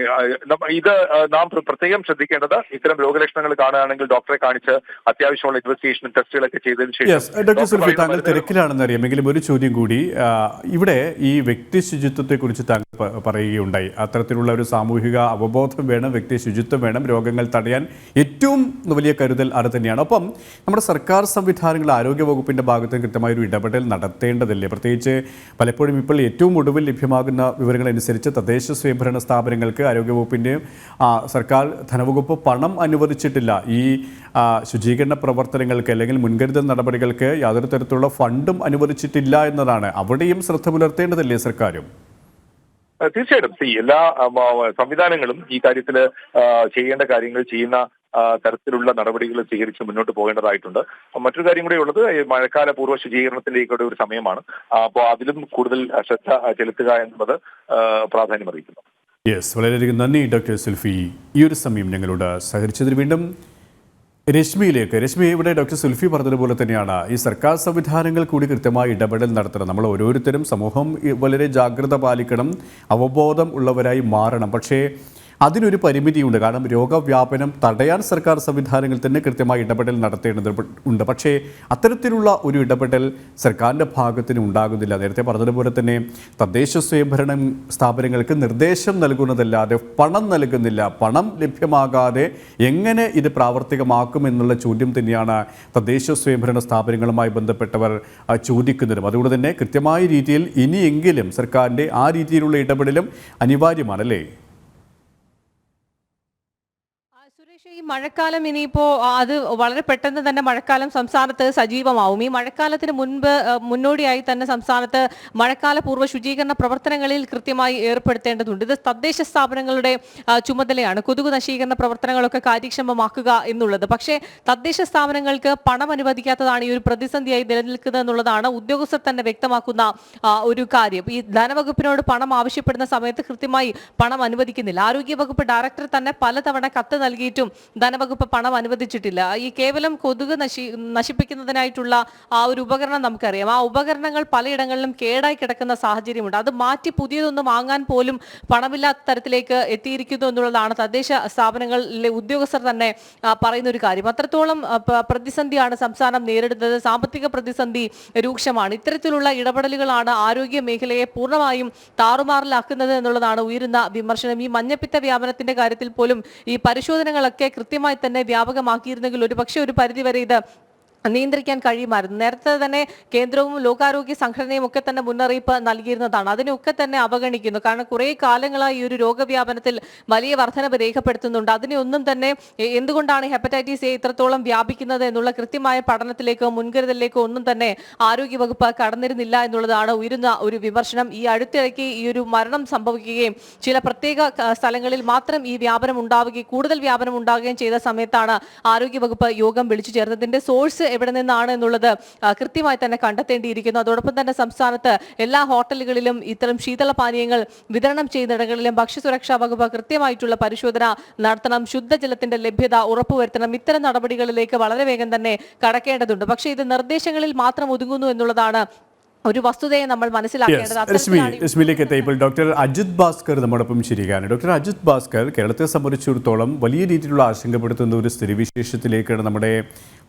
ഇത് നാം പ്രത്യേകം ശ്രദ്ധിക്കേണ്ടത്, ഇത്തരം രോഗലക്ഷണങ്ങൾ കാണുകയാണെങ്കിൽ ഡോക്ടറെ കാണിച്ച് അത്യാവശ്യമുള്ള ഇൻവെസ്റ്റിഗേഷൻ ടെസ്റ്റുകളൊക്കെ ചെയ്തതിനു ശേഷം. ഡോക്ടർ സുൽഫി, താങ്കൾ തിരക്കിലാണെന്ന് അറിയാമെങ്കിലും ഒരു ചോദ്യം കൂടി. ഇവിടെ ഈ വ്യക്തി ശുചിത്വത്തെ കുറിച്ച് താങ്കൾ പറയുകയുണ്ടായി. അത്തരത്തിലുള്ള ഒരു സാമൂഹിക അവബോധം വേണം, വ്യക്തി ശുചിത്വം വേണം, രോഗങ്ങൾ തടയാൻ ഏറ്റവും വലിയ കരുതൽ അത് തന്നെയാണ്. ഒപ്പം നമ്മുടെ സർക്കാർ സംവിധാനങ്ങൾ, ആരോഗ്യവകുപ്പിന്റെ ഭാഗത്ത് കൃത്യമായൊരു ഇടപെടൽ നടത്തേണ്ടതില്ലേ? പ്രത്യേകിച്ച് പലപ്പോഴും ഇപ്പോൾ ഏറ്റവും ഒടുവിൽ ലഭ്യമാകുന്ന വിവരങ്ങളനുസരിച്ച് തദ്ദേശ സ്വയംഭരണ സ്ഥാപനങ്ങൾക്ക് ആരോഗ്യവകുപ്പിൻ്റെയും സർക്കാർ ധനവകുപ്പ് പണം അനുവദിച്ചിട്ടില്ല. ഈ ശുചീകരണ പ്രവർത്തനങ്ങൾക്ക് അല്ലെങ്കിൽ മുൻകരുതൽ നടപടികൾക്ക് യാതൊരു തരത്തിലുള്ള ഫണ്ടും അനുവദിച്ചിട്ടില്ല എന്നതാണ്. അവിടെയും ശ്രദ്ധ പുലർത്തേണ്ടതല്ലേ സർക്കാരും? തീർച്ചയായിട്ടും എല്ലാ സംവിധാനങ്ങളും ഈ കാര്യത്തിൽ ചെയ്യേണ്ട കാര്യങ്ങൾ ചെയ്യുന്ന തരത്തിലുള്ള നടപടികൾ സ്വീകരിച്ച് മുന്നോട്ട് പോകേണ്ടതായിട്ടുണ്ട്. മറ്റൊരു കാര്യം കൂടെ ഉള്ളത്, മഴക്കാല പൂർവ്വ ശുചീകരണത്തിലേക്കുള്ള ഒരു സമയമാണ്. അപ്പോൾ അതിലും കൂടുതൽ ശ്രദ്ധ ചെലുത്തുക എന്നുള്ളത് പ്രാധാന്യം അറിയിക്കുന്നു. യെസ്, വളരെയധികം നന്ദി ഡോക്ടർ സുൽഫി, ഈ ഒരു സമയം ഞങ്ങളോട് സഹകരിച്ചതിന്. വീണ്ടും രശ്മിയിലേക്ക്. രശ്മി, ഇവിടെ ഡോക്ടർ സുൽഫി പറഞ്ഞതുപോലെ തന്നെയാണ്, ഈ സർക്കാർ സംവിധാനങ്ങൾ കൂടി കൃത്യമായി ഇടപെടൽ നടത്തണം. നമ്മൾ ഓരോരുത്തരും, സമൂഹം വളരെ ജാഗ്രത പാലിക്കണം, അവബോധം ഉള്ളവരായി മാറണം. പക്ഷേ അതിനൊരു പരിമിതിയുണ്ട്. കാരണം രോഗവ്യാപനം തടയാൻ സർക്കാർ സംവിധാനങ്ങൾ തന്നെ കൃത്യമായി ഇടപെടൽ നടത്തേണ്ടതുണ്ട്. പക്ഷേ അത്തരത്തിലുള്ള ഒരു ഇടപെടൽ സർക്കാരിൻ്റെ ഭാഗത്തിന് ഉണ്ടാകുന്നില്ല. നേരത്തെ പറഞ്ഞതുപോലെ തന്നെ തദ്ദേശ സ്വയംഭരണ സ്ഥാപനങ്ങൾക്ക് നിർദ്ദേശം നൽകുന്നതല്ലാതെ പണം നൽകുന്നില്ല. പണം ലഭ്യമാകാതെ എങ്ങനെ ഇത് പ്രാവർത്തികമാക്കുമെന്നുള്ള ചോദ്യം തന്നെയാണ് തദ്ദേശ സ്വയംഭരണ സ്ഥാപനങ്ങളുമായി ബന്ധപ്പെട്ടവർ ചോദിക്കുന്നതും. അതുകൊണ്ട് തന്നെ കൃത്യമായ രീതിയിൽ ഇനിയെങ്കിലും സർക്കാരിൻ്റെ ആ രീതിയിലുള്ള ഇടപെടലും അനിവാര്യമാണല്ലേ? ഈ മഴക്കാലം ഇനിയിപ്പോ അത് വളരെ പെട്ടെന്ന് തന്നെ മഴക്കാലം സംസ്ഥാനത്ത് സജീവമാവും. ഈ മഴക്കാലത്തിന് മുന്നോടിയായി തന്നെ സംസ്ഥാനത്ത് മഴക്കാല പൂർവ്വ ശുചീകരണ പ്രവർത്തനങ്ങളിൽ കൃത്യമായി ഏർപ്പെടുത്തേണ്ടതുണ്ട്. ഇത് തദ്ദേശ സ്ഥാപനങ്ങളുടെ ചുമതലയാണ്, കൊതുക് നശീകരണ പ്രവർത്തനങ്ങളൊക്കെ കാര്യക്ഷമമാക്കുക എന്നുള്ളത്. പക്ഷേ തദ്ദേശ സ്ഥാപനങ്ങൾക്ക് പണം അനുവദിക്കാത്തതാണ് ഈ ഒരു പ്രതിസന്ധിയായി നിലനിൽക്കുന്നത് എന്നുള്ളതാണ് ഉദ്യോഗസ്ഥർ തന്നെ വ്യക്തമാക്കുന്ന ഒരു കാര്യം. ഈ ധനവകുപ്പിനോട് പണം ആവശ്യപ്പെടുന്ന സമയത്ത് കൃത്യമായി പണം അനുവദിക്കുന്നില്ല. ആരോഗ്യവകുപ്പ് ഡയറക്ടർ തന്നെ പലതവണ കത്ത് നൽകിയിട്ടും ധനവകുപ്പ് പണം അനുവദിച്ചിട്ടില്ല. ഈ കേവലം കൊതുക് നശിപ്പിക്കുന്നതിനായിട്ടുള്ള ആ ഒരു ഉപകരണം നമുക്കറിയാം. ആ ഉപകരണങ്ങൾ പലയിടങ്ങളിലും കേടായി കിടക്കുന്ന സാഹചര്യമുണ്ട്. അത് മാറ്റി പുതിയതൊന്നും വാങ്ങാൻ പോലും പണമില്ലാത്ത തരത്തിലേക്ക് എത്തിയിരിക്കുന്നു എന്നുള്ളതാണ് തദ്ദേശ സ്ഥാപനങ്ങളിലെ ഉദ്യോഗസ്ഥർ തന്നെ പറയുന്ന ഒരു കാര്യം. അത്രത്തോളം പ്രതിസന്ധിയാണ് സംസ്ഥാനം നേരിടുന്നത്. സാമ്പത്തിക പ്രതിസന്ധി രൂക്ഷമാണ്. ഇത്തരത്തിലുള്ള ഇടപെടലുകളാണ് ആരോഗ്യ മേഖലയെ പൂർണ്ണമായും താറുമാറിലാക്കുന്നത് എന്നുള്ളതാണ് ഉയരുന്ന വിമർശനം. ഈ മഞ്ഞപ്പിത്ത വ്യാപനത്തിന്റെ കാര്യത്തിൽ പോലും ഈ പരിശോധനകളൊക്കെ കൃത്യമായി തന്നെ വ്യാപകമാക്കിയിരുന്നെങ്കിൽ ഒരുപക്ഷെ ഒരു പരിധിവരെ ഇത് നിയന്ത്രിക്കാൻ കഴിയുമായിരുന്നു. നേരത്തെ തന്നെ കേന്ദ്രവും ലോകാരോഗ്യ സംഘടനയും ഒക്കെ തന്നെ മുന്നറിയിപ്പ് നൽകിയിരുന്നതാണ്. അതിനെയൊക്കെ തന്നെ അവഗണിക്കുന്നു. കാരണം കുറേ കാലങ്ങളായി ഈ ഒരു രോഗവ്യാപനത്തിൽ വലിയ വർധനവ് രേഖപ്പെടുത്തുന്നുണ്ട്. അതിനെയൊന്നും തന്നെ എന്തുകൊണ്ടാണ് ഹെപ്പറ്റൈറ്റിസ് എ ഇത്രത്തോളം വ്യാപിക്കുന്നത് എന്നുള്ള കൃത്യമായ പഠനത്തിലേക്കോ മുൻകരുതലിലേക്കോ ഒന്നും തന്നെ ആരോഗ്യവകുപ്പ് കടന്നിരുന്നില്ല എന്നുള്ളതാണ് ഉയരുന്ന ഒരു വിമർശനം. ഈ അടുത്തിടയ്ക്ക് ഈ ഒരു മരണം സംഭവിക്കുകയും ചില പ്രത്യേക സ്ഥലങ്ങളിൽ മാത്രം ഈ വ്യാപനം ഉണ്ടാവുകയും കൂടുതൽ വ്യാപനം ഉണ്ടാവുകയും ചെയ്ത സമയത്താണ് ആരോഗ്യവകുപ്പ് യോഗം വിളിച്ചു ചേർത്തതിന്റെ സോഴ്സ് എവിടെ നിന്നാണ് എന്നുള്ളത് കൃത്യമായി തന്നെ കണ്ടെത്തേണ്ടിയിരിക്കുന്നു. അതോടൊപ്പം തന്നെ സംസ്ഥാനത്ത് എല്ലാ ഹോട്ടലുകളിലും ഇത്തരം ശീതളപാനീയങ്ങൾ വിതരണം ചെയ്യുന്നിടങ്ങളിലും ഭക്ഷ്യസുരക്ഷാ വകുപ്പ് കൃത്യമായിട്ടുള്ള പരിശോധന നടത്തണം. ശുദ്ധജലത്തിന്റെ ലഭ്യത ഉറപ്പുവരുത്തണം. ഇത്തരം നടപടികളിലേക്ക് വളരെ വേഗം തന്നെ കടക്കേണ്ടതുണ്ട്. പക്ഷേ ഇത് നിർദ്ദേശങ്ങളിൽ മാത്രം ഒതുങ്ങുന്നു എന്നുള്ളതാണ് ഒരു വസ്തുതയെ നമ്മൾ മനസ്സിലാക്കേണ്ടത്. രശ്മിയിലേക്ക് എത്തിയപ്പോൾ ഡോക്ടർ അജിത് ഭാസ്കർ നമ്മോടൊപ്പം ശരിയാണ്. ഡോക്ടർ അജിത് ഭാസ്കർ, കേരളത്തെ സംബന്ധിച്ചിടത്തോളം വലിയ രീതിയിലുള്ള ആശങ്കപ്പെടുത്തുന്ന ഒരു സ്ഥിതിവിശേഷത്തിലേക്കാണ് നമ്മുടെ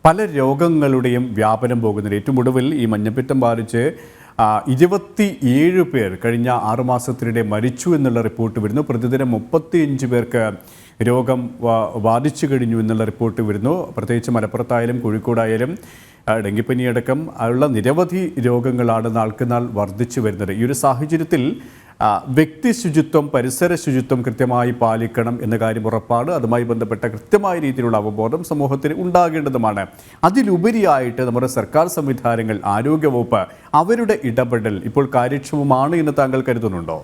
പല രോഗങ്ങളുടെയും വ്യാപനം പോകുന്നത്. ഏറ്റവും ഒടുവിൽ ഈ മഞ്ഞപ്പിത്തം ബാധിച്ച് 27 പേർ കഴിഞ്ഞ 6 മാസത്തിനിടെ മരിച്ചു എന്നുള്ള റിപ്പോർട്ട് വരുന്നു. പ്രതിദിനം 35 പേർക്ക് രോഗം ബാധിച്ചു കഴിഞ്ഞു എന്നുള്ള റിപ്പോർട്ട് വരുന്നു. പ്രത്യേകിച്ച് മലപ്പുറത്തായാലും കോഴിക്കോടായാലും ഡെങ്കിപ്പനി അടക്കം ഉള്ള നിരവധി രോഗങ്ങളാണ് നാൾക്ക് നാൾ വർദ്ധിച്ചു വരുന്നത്. ഈ ഒരു സാഹചര്യത്തിൽ വ്യക്തി ശുചിത്വം, പരിസര ശുചിത്വം കൃത്യമായി പാലിക്കണം എന്ന കാര്യം ഉറപ്പാണ്. അതുമായി ബന്ധപ്പെട്ട കൃത്യമായ രീതിയിലുള്ള അവബോധം സമൂഹത്തിന് ഉണ്ടാകേണ്ടതുമാണ്. അതിലുപരിയായിട്ട് നമ്മുടെ സർക്കാർ സംവിധാനങ്ങൾ, ആരോഗ്യവകുപ്പ്, അവരുടെ ഇടപെടൽ ഇപ്പോൾ കാര്യക്ഷമമാണ് എന്ന് താങ്കൾ കരുതുന്നുണ്ടോ?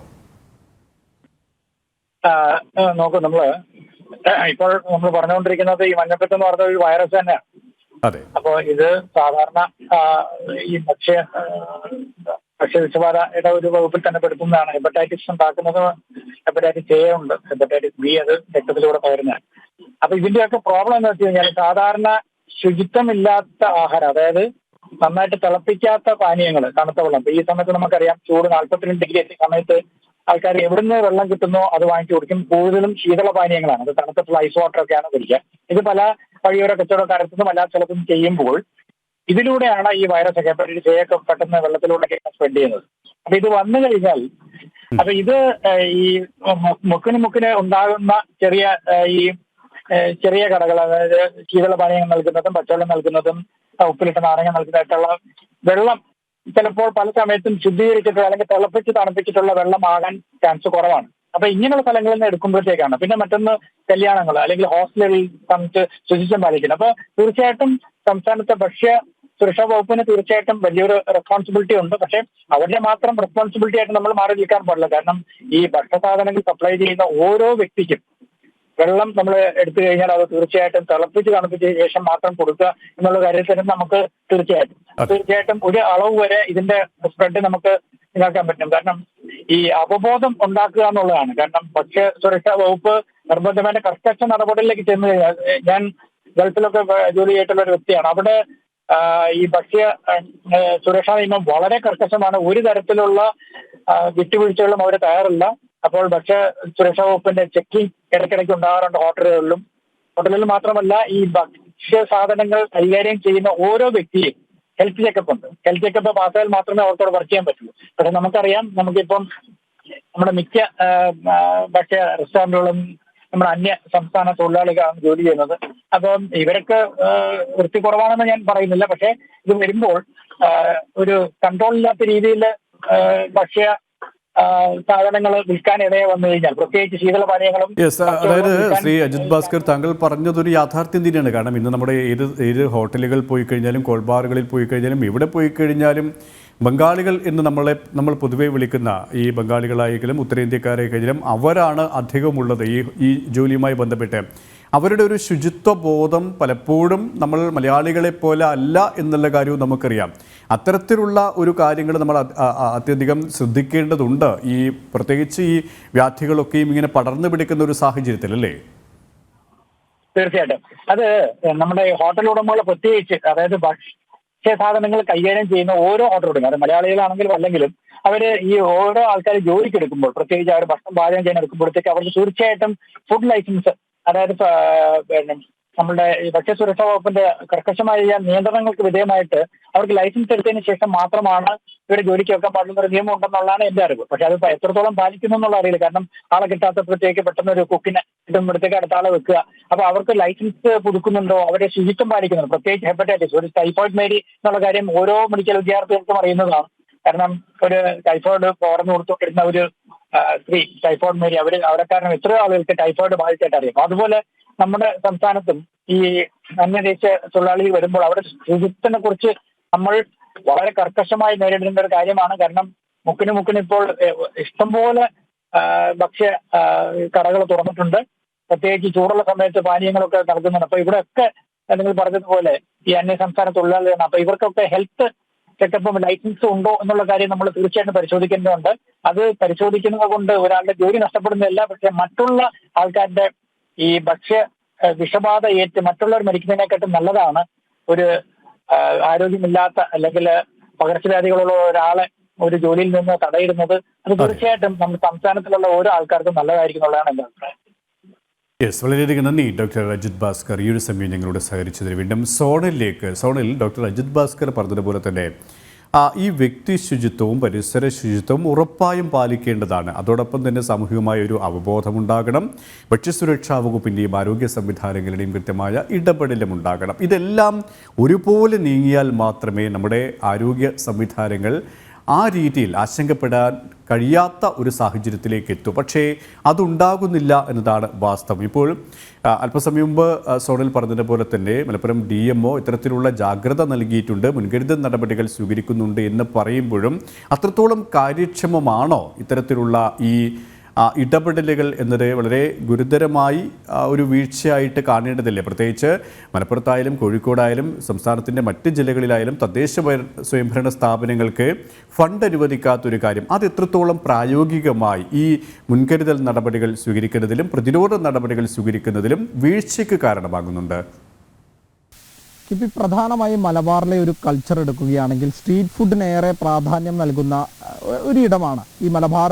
നോക്കൂ, ഇപ്പോൾ നമ്മൾ പറഞ്ഞുകൊണ്ടിരിക്കുന്നത് ഈ മഞ്ഞപ്പിത്തം എന്ന് പറഞ്ഞ ഒരു വൈറസ് തന്നെയാണ്. അതെ. അപ്പോ ഇത് സാധാരണ ഈ ഭക്ഷ്യവിഷബാധയുടെ ഒരു വകുപ്പിൽ തന്നെ പെടുത്തുന്നതാണ്. ഹെപ്പറ്റൈറ്റിസ് ഉണ്ടാക്കുന്നത് ഹെപ്പറ്റൈറ്റിസ് എ ഉണ്ട്, ഹെപ്പറ്റൈറ്റിസ് ബി അത് രക്തത്തിലൂടെ പകരുന്നതാണ്. അപ്പൊ ഇതിന്റെയൊക്കെ പ്രോബ്ലം എന്ന് വെച്ച് കഴിഞ്ഞാൽ സാധാരണ ശുചിത്വമില്ലാത്ത ആഹാരം, അതായത് നന്നായിട്ട് തിളപ്പിക്കാത്ത പാനീയങ്ങൾ, തണുത്ത വെള്ളം. ഈ സമയത്ത് നമുക്കറിയാം ചൂട് 42 ഡിഗ്രി എത്തിയ സമയത്ത് ആൾക്കാർ എവിടുന്ന് വെള്ളം കിട്ടുന്നോ അത് വാങ്ങിച്ചു കുടിക്കും. കൂടുതലും ശീതള പാനീയങ്ങളാണ്, അത് തണുത്തിട്ടുള്ള ഐസ് വാട്ടർ ഒക്കെയാണ് കുടിക്കുക. ഇത് പല വഴിയോര കച്ചവടക്കാരത്തുനിന്നും എല്ലാ സ്ഥലത്തും ചെയ്യുമ്പോൾ ഇതിലൂടെയാണ് ഈ വൈറസ് ഹെപ്പറ്റൈറ്റിസ് എ ഒക്കെ പെട്ടെന്ന് വെള്ളത്തിലൂടെ സ്പ്രെഡ് ചെയ്യുന്നത്. അപ്പൊ ഇത് വന്നു കഴിഞ്ഞാൽ അപ്പൊ ഇത് ഈ മുക്കിന് ഉണ്ടാകുന്ന ചെറിയ കടകൾ, അതായത് ശീതള പാനീയങ്ങൾ നൽകുന്നതും പച്ചവെള്ളം നൽകുന്നതും ഉപ്പിലിട്ട നാരങ്ങ നൽകുന്നതായിട്ടുള്ള വെള്ളം ചിലപ്പോൾ പല സമയത്തും ശുദ്ധീകരിച്ചിട്ടുള്ള അല്ലെങ്കിൽ തിളപ്പിച്ച് തണുപ്പിച്ചിട്ടുള്ള വെള്ളം ആകാൻ ചാൻസ് കുറവാണ്. അപ്പൊ ഇങ്ങനെയുള്ള സ്ഥലങ്ങളിൽ നിന്ന് എടുക്കുമ്പോഴത്തേക്കാണ്. പിന്നെ മറ്റൊന്ന് കല്യാണങ്ങൾ അല്ലെങ്കിൽ ഹോസ്റ്റലുകളിൽ തമ്മിൽ ശുചിത്വം പാലിക്കുന്നത്. അപ്പൊ തീർച്ചയായിട്ടും സംസ്ഥാനത്തെ ഭക്ഷ്യ സുരക്ഷാ വകുപ്പിന് തീർച്ചയായിട്ടും വലിയൊരു റെസ്പോൺസിബിലിറ്റി ഉണ്ട്. പക്ഷെ അവരുടെ മാത്രം റെസ്പോൺസിബിലിറ്റി ആയിട്ട് നമ്മൾ മാറി നിൽക്കാൻ പാടില്ല. കാരണം ഈ ഭക്ഷ്യസാധനങ്ങൾ സപ്ലൈ ചെയ്യുന്ന ഓരോ വ്യക്തിക്കും വെള്ളം നമ്മൾ എടുത്തു കഴിഞ്ഞാൽ അത് തീർച്ചയായിട്ടും തിളപ്പിച്ച് തണുപ്പിച്ച ശേഷം മാത്രം കൊടുക്കുക എന്നുള്ള കാര്യത്തിൽ നമുക്ക് തീർച്ചയായിട്ടും ഒരു അളവ് വരെ ഇതിന്റെ സ്പ്രെഡ് നമുക്ക് ഇതാക്കാൻ പറ്റും. കാരണം ഈ അവബോധം ഉണ്ടാക്കുക എന്നുള്ളതാണ്. കാരണം ഭക്ഷ്യ സുരക്ഷാ വകുപ്പ് നിർബന്ധമായ കർക്കശ നടപടികളിലേക്ക് ചെന്ന് കഴിഞ്ഞാൽ, ഞാൻ ഗൾഫിലൊക്കെ ജോലി ചെയ്തിട്ടുള്ള ഒരു വ്യക്തിയാണ്. അവിടെ ഈ ഭക്ഷ്യ സുരക്ഷാ നിയമം വളരെ കർക്കശമാണ്. ഒരു തരത്തിലുള്ള വിട്ടുവീഴ്ചകളും അവർ തയ്യാറില്ല. അപ്പോൾ ഭക്ഷ്യ സുരക്ഷാ വകുപ്പിന്റെ ചെക്കിംഗ് ഇടയ്ക്കിടയ്ക്ക് ഉണ്ടാകാറുണ്ട് ഹോട്ടലുകളിൽ മാത്രമല്ല, ഈ ഭക്ഷ്യ സാധനങ്ങൾ കൈകാര്യം ചെയ്യുന്ന ഓരോ വ്യക്തിയും ഹെൽത്ത് ചെക്കപ്പ് ഉണ്ട്. ഹെൽത്ത് ചെക്കപ്പ് പാസ്സായാൽ മാത്രമേ അവർക്കോട് വർക്ക് ചെയ്യാൻ പറ്റുള്ളൂ. പക്ഷെ നമുക്കറിയാം, നമുക്കിപ്പം നമ്മുടെ മിക്ക ഭക്ഷ്യ റെസ്റ്റോറൻറ്റുകളും നമ്മുടെ അന്യ സംസ്ഥാന തൊഴിലാളികളാണ് ജോലി ചെയ്യുന്നത്. അപ്പം ഇവരൊക്കെ വൃത്തി കുറവാണെന്ന് ഞാൻ പറയുന്നില്ല. പക്ഷെ ഇത് വരുമ്പോൾ ഒരു കൺട്രോൾ ഇല്ലാത്ത രീതിയിൽ ഭക്ഷ്യ സാധനങ്ങൾ വിൽക്കാൻ ഇടയെ വന്നു കഴിഞ്ഞാൽ, പ്രത്യേകിച്ച് ശീതള പാനീയങ്ങളും. അതായത് ശ്രീ അജിത് ഭാസ്കർ, താങ്കൾ പറഞ്ഞതൊരു യാഥാർത്ഥ്യം തന്നെയാണ്. കാരണം ഇന്ന് നമ്മുടെ ഏത് ഹോട്ടലുകൾ പോയി കഴിഞ്ഞാലും, കോൾബാറുകളിൽ പോയി കഴിഞ്ഞാലും, എവിടെ പോയി കഴിഞ്ഞാലും ബംഗാളികൾ എന്ന് നമ്മൾ പൊതുവെ വിളിക്കുന്ന ഈ ബംഗാളികളായെങ്കിലും ഉത്തരേന്ത്യക്കാരായെങ്കിലും അവരാണ് അധികമുള്ളത് ഈ ജോലിയുമായി ബന്ധപ്പെട്ട്. അവരുടെ ഒരു ശുചിത്വ ബോധം പലപ്പോഴും നമ്മൾ മലയാളികളെ പോലെ അല്ല എന്നുള്ള കാര്യവും നമുക്കറിയാം. അത്തരത്തിലുള്ള ഒരു കാര്യങ്ങൾ നമ്മൾ അത്യധികം ശ്രദ്ധിക്കേണ്ടതുണ്ട്, ഈ പ്രത്യേകിച്ച് ഈ വ്യാധികളൊക്കെയും ഇങ്ങനെ പടർന്നു പിടിക്കുന്ന ഒരു സാഹചര്യത്തിൽ, അല്ലേ? തീർച്ചയായിട്ടും. അത് നമ്മുടെ ഹോട്ടൽ ഉടമകൾ പ്രത്യേകിച്ച്, അതായത് ഭക്ഷ്യ സാധനങ്ങൾ കൈകാര്യം ചെയ്യുന്ന ഓരോ ഹോട്ടൽ ഉടമ, അത് മലയാളികളാണെങ്കിലും അല്ലെങ്കിലും, അവര് ഈ ഓരോ ആൾക്കാർ ജോലിക്ക് എടുക്കുമ്പോൾ, പ്രത്യേകിച്ച് അവർ ഭക്ഷണം പാചകം ചെയ്യാൻ എടുക്കുമ്പോഴത്തേക്ക് അവർക്ക് തീർച്ചയായിട്ടും ഫുഡ് ലൈസൻസ്, അതായത് നമ്മുടെ ഭക്ഷ്യ സുരക്ഷാ വകുപ്പിന്റെ കർക്കശമായ നിയന്ത്രണങ്ങൾക്ക് വിധേയമായിട്ട് അവർക്ക് ലൈസൻസ് എടുത്തതിന് ശേഷം മാത്രമാണ് ഇവരെ ജോലിക്ക് വെക്കാൻ പാടുന്ന ഒരു നിയമം ഉണ്ടെന്നുള്ളതാണ് എന്റെ അറിവ്. പക്ഷെ അത് എത്രത്തോളം പാലിക്കുന്നു എന്നുള്ള അറിയില്ല. കാരണം ആളെ കിട്ടാത്തപ്പോഴത്തേക്ക് പെട്ടെന്ന് ഒരു കുക്കിനെ കിട്ടുമ്പോഴത്തേക്ക് അടുത്ത ആളെ വെക്കുക. അപ്പൊ അവർക്ക് ലൈസൻസ് പുതുക്കുന്നുണ്ടോ, അവരെ ശുചിത്വം പാലിക്കുന്നുണ്ടോ? പ്രത്യേകിച്ച് ഹെപ്പറ്റൈറ്റിസ്, ഒരു ടൈഫോയിഡ് മേരി എന്നുള്ള കാര്യം ഓരോ മെഡിക്കൽ വിദ്യാർത്ഥികൾക്കും അറിയുന്നതാണ്. കാരണം ഒരു ടൈഫോയിഡ് പകർന്നു കൊടുത്തുകൊണ്ടിരുന്ന ഒരു സ്ത്രീ, ടൈഫോയിഡ് മേരി, അവരെ കാരണം എത്രയോ ആളുകൾക്ക് ടൈഫോയിഡ് ബാധിച്ചായിട്ട് അറിയാം. അതുപോലെ നമ്മുടെ സംസ്ഥാനത്തും ഈ അന്യദേശ തൊഴിലാളികൾ വരുമ്പോൾ അവരുടെ ശുചിത്വത്തിനെ കുറിച്ച് നമ്മൾ വളരെ കർക്കശമായി നേരിടേണ്ട ഒരു കാര്യമാണ്. കാരണം മുക്കിന് ഇപ്പോൾ ഇഷ്ടംപോലെ ഭക്ഷ്യ കടകൾ തുറന്നിട്ടുണ്ട്. പ്രത്യേകിച്ച് ചൂടുള്ള സമയത്ത് പാനീയങ്ങളൊക്കെ നൽകുന്നുണ്ട്. അപ്പൊ ഇവിടെയൊക്കെ നിങ്ങൾ പറഞ്ഞതുപോലെ ഈ അന്യ സംസ്ഥാന തൊഴിലാളികളാണ്. അപ്പൊ ഇവർക്കൊക്കെ ഹെൽത്ത് ചെക്കപ്പും ലൈസൻസും ഉണ്ടോ എന്നുള്ള കാര്യം നമ്മൾ തീർച്ചയായിട്ടും പരിശോധിക്കേണ്ടതുണ്ട്. അത് പരിശോധിക്കുന്നത് കൊണ്ട് ഒരാളുടെ ജോലി നഷ്ടപ്പെടുന്നില്ല. പക്ഷെ മറ്റുള്ള ആൾക്കാരുടെ ഈ ഭക്ഷ്യ വിഷബാധ ഏറ്റ് മറ്റുള്ളവർ മരിക്കുന്നതിനെക്കാട്ടും നല്ലതാണ് ഒരു ആരോഗ്യമില്ലാത്ത അല്ലെങ്കിൽ പകർച്ചവ്യാധികളുള്ള ഒരാളെ ഒരു ജോലിയിൽ നിന്ന് തടയിടുന്നത് അത് തീർച്ചയായിട്ടും നമ്മുടെ സംസ്ഥാനത്തിലുള്ള ഓരോ ആൾക്കാർക്കും നല്ലതായിരിക്കും എന്നുള്ളതാണ് എന്റെ അഭിപ്രായം. യെസ്, വളരെയധികം നന്ദി ഡോക്ടർ അജിത് ഭാസ്കർ ഈ ഒരു സമയം ഞങ്ങളോട് സഹകരിച്ചതിന്. വീണ്ടും സോണിൽ ഡോക്ടർ അജിത് ഭാസ്കർ പറഞ്ഞതുപോലെ തന്നെ ഈ വ്യക്തി ശുചിത്വവും പരിസര ശുചിത്വവും ഉറപ്പായും പാലിക്കേണ്ടതാണ്. അതോടൊപ്പം തന്നെ സാമൂഹികമായ ഒരു അവബോധമുണ്ടാകണം. ഭക്ഷ്യസുരക്ഷാ വകുപ്പിൻ്റെയും ആരോഗ്യ സംവിധാനങ്ങളുടെയും കൃത്യമായ ഇടപെടലും ഉണ്ടാകണം. ഇതെല്ലാം ഒരുപോലെ നീങ്ങിയാൽ മാത്രമേ നമ്മുടെ ആരോഗ്യ സംവിധാനങ്ങൾ ആ രീതിയിൽ ആശങ്കപ്പെടാൻ കഴിയാത്ത ഒരു സാഹചര്യത്തിലേക്ക് എത്തും. പക്ഷേ അതുണ്ടാകുന്നില്ല എന്നതാണ് വാസ്തവം. ഇപ്പോൾ അല്പസമയം മുമ്പ് സോണിൽ പറഞ്ഞതുപോലെ തന്നെ മലപ്പുറം DMO ഇത്തരത്തിലുള്ള ജാഗ്രത നൽകിയിട്ടുണ്ട്, മുൻകരുതൽ നടപടികൾ സ്വീകരിക്കുന്നുണ്ട് എന്ന് പറയുമ്പോഴും അത്രത്തോളം കാര്യക്ഷമമാണോ ഇത്തരത്തിലുള്ള ഈ ഇടപെടലുകൾ എന്നത് വളരെ ഗുരുതരമായി ഒരു വീഴ്ചയായിട്ട് കാണേണ്ടതില്ലേ? പ്രത്യേകിച്ച് മലപ്പുറത്തായാലും കോഴിക്കോടായാലും സംസ്ഥാനത്തിൻ്റെ മറ്റ് ജില്ലകളിലായാലും തദ്ദേശ സ്വയംഭരണ സ്ഥാപനങ്ങൾക്ക് ഫണ്ട് അനുവദിക്കാത്തൊരു കാര്യം, അത് എത്രത്തോളം പ്രായോഗികമായി ഈ മുൻകരുതൽ നടപടികൾ സ്വീകരിക്കുന്നതിലും പ്രതിരോധ നടപടികൾ സ്വീകരിക്കുന്നതിലും വീഴ്ചയ്ക്ക് കാരണമാകുന്നുണ്ട്? ഇപ്പോൾ പ്രധാനമായും മലബാറിലെ ഒരു കൾച്ചർ എടുക്കുകയാണെങ്കിൽ സ്ട്രീറ്റ് ഫുഡിന് ഏറെ പ്രാധാന്യം നൽകുന്ന ഒരു ഇടമാണ് ഈ മലബാർ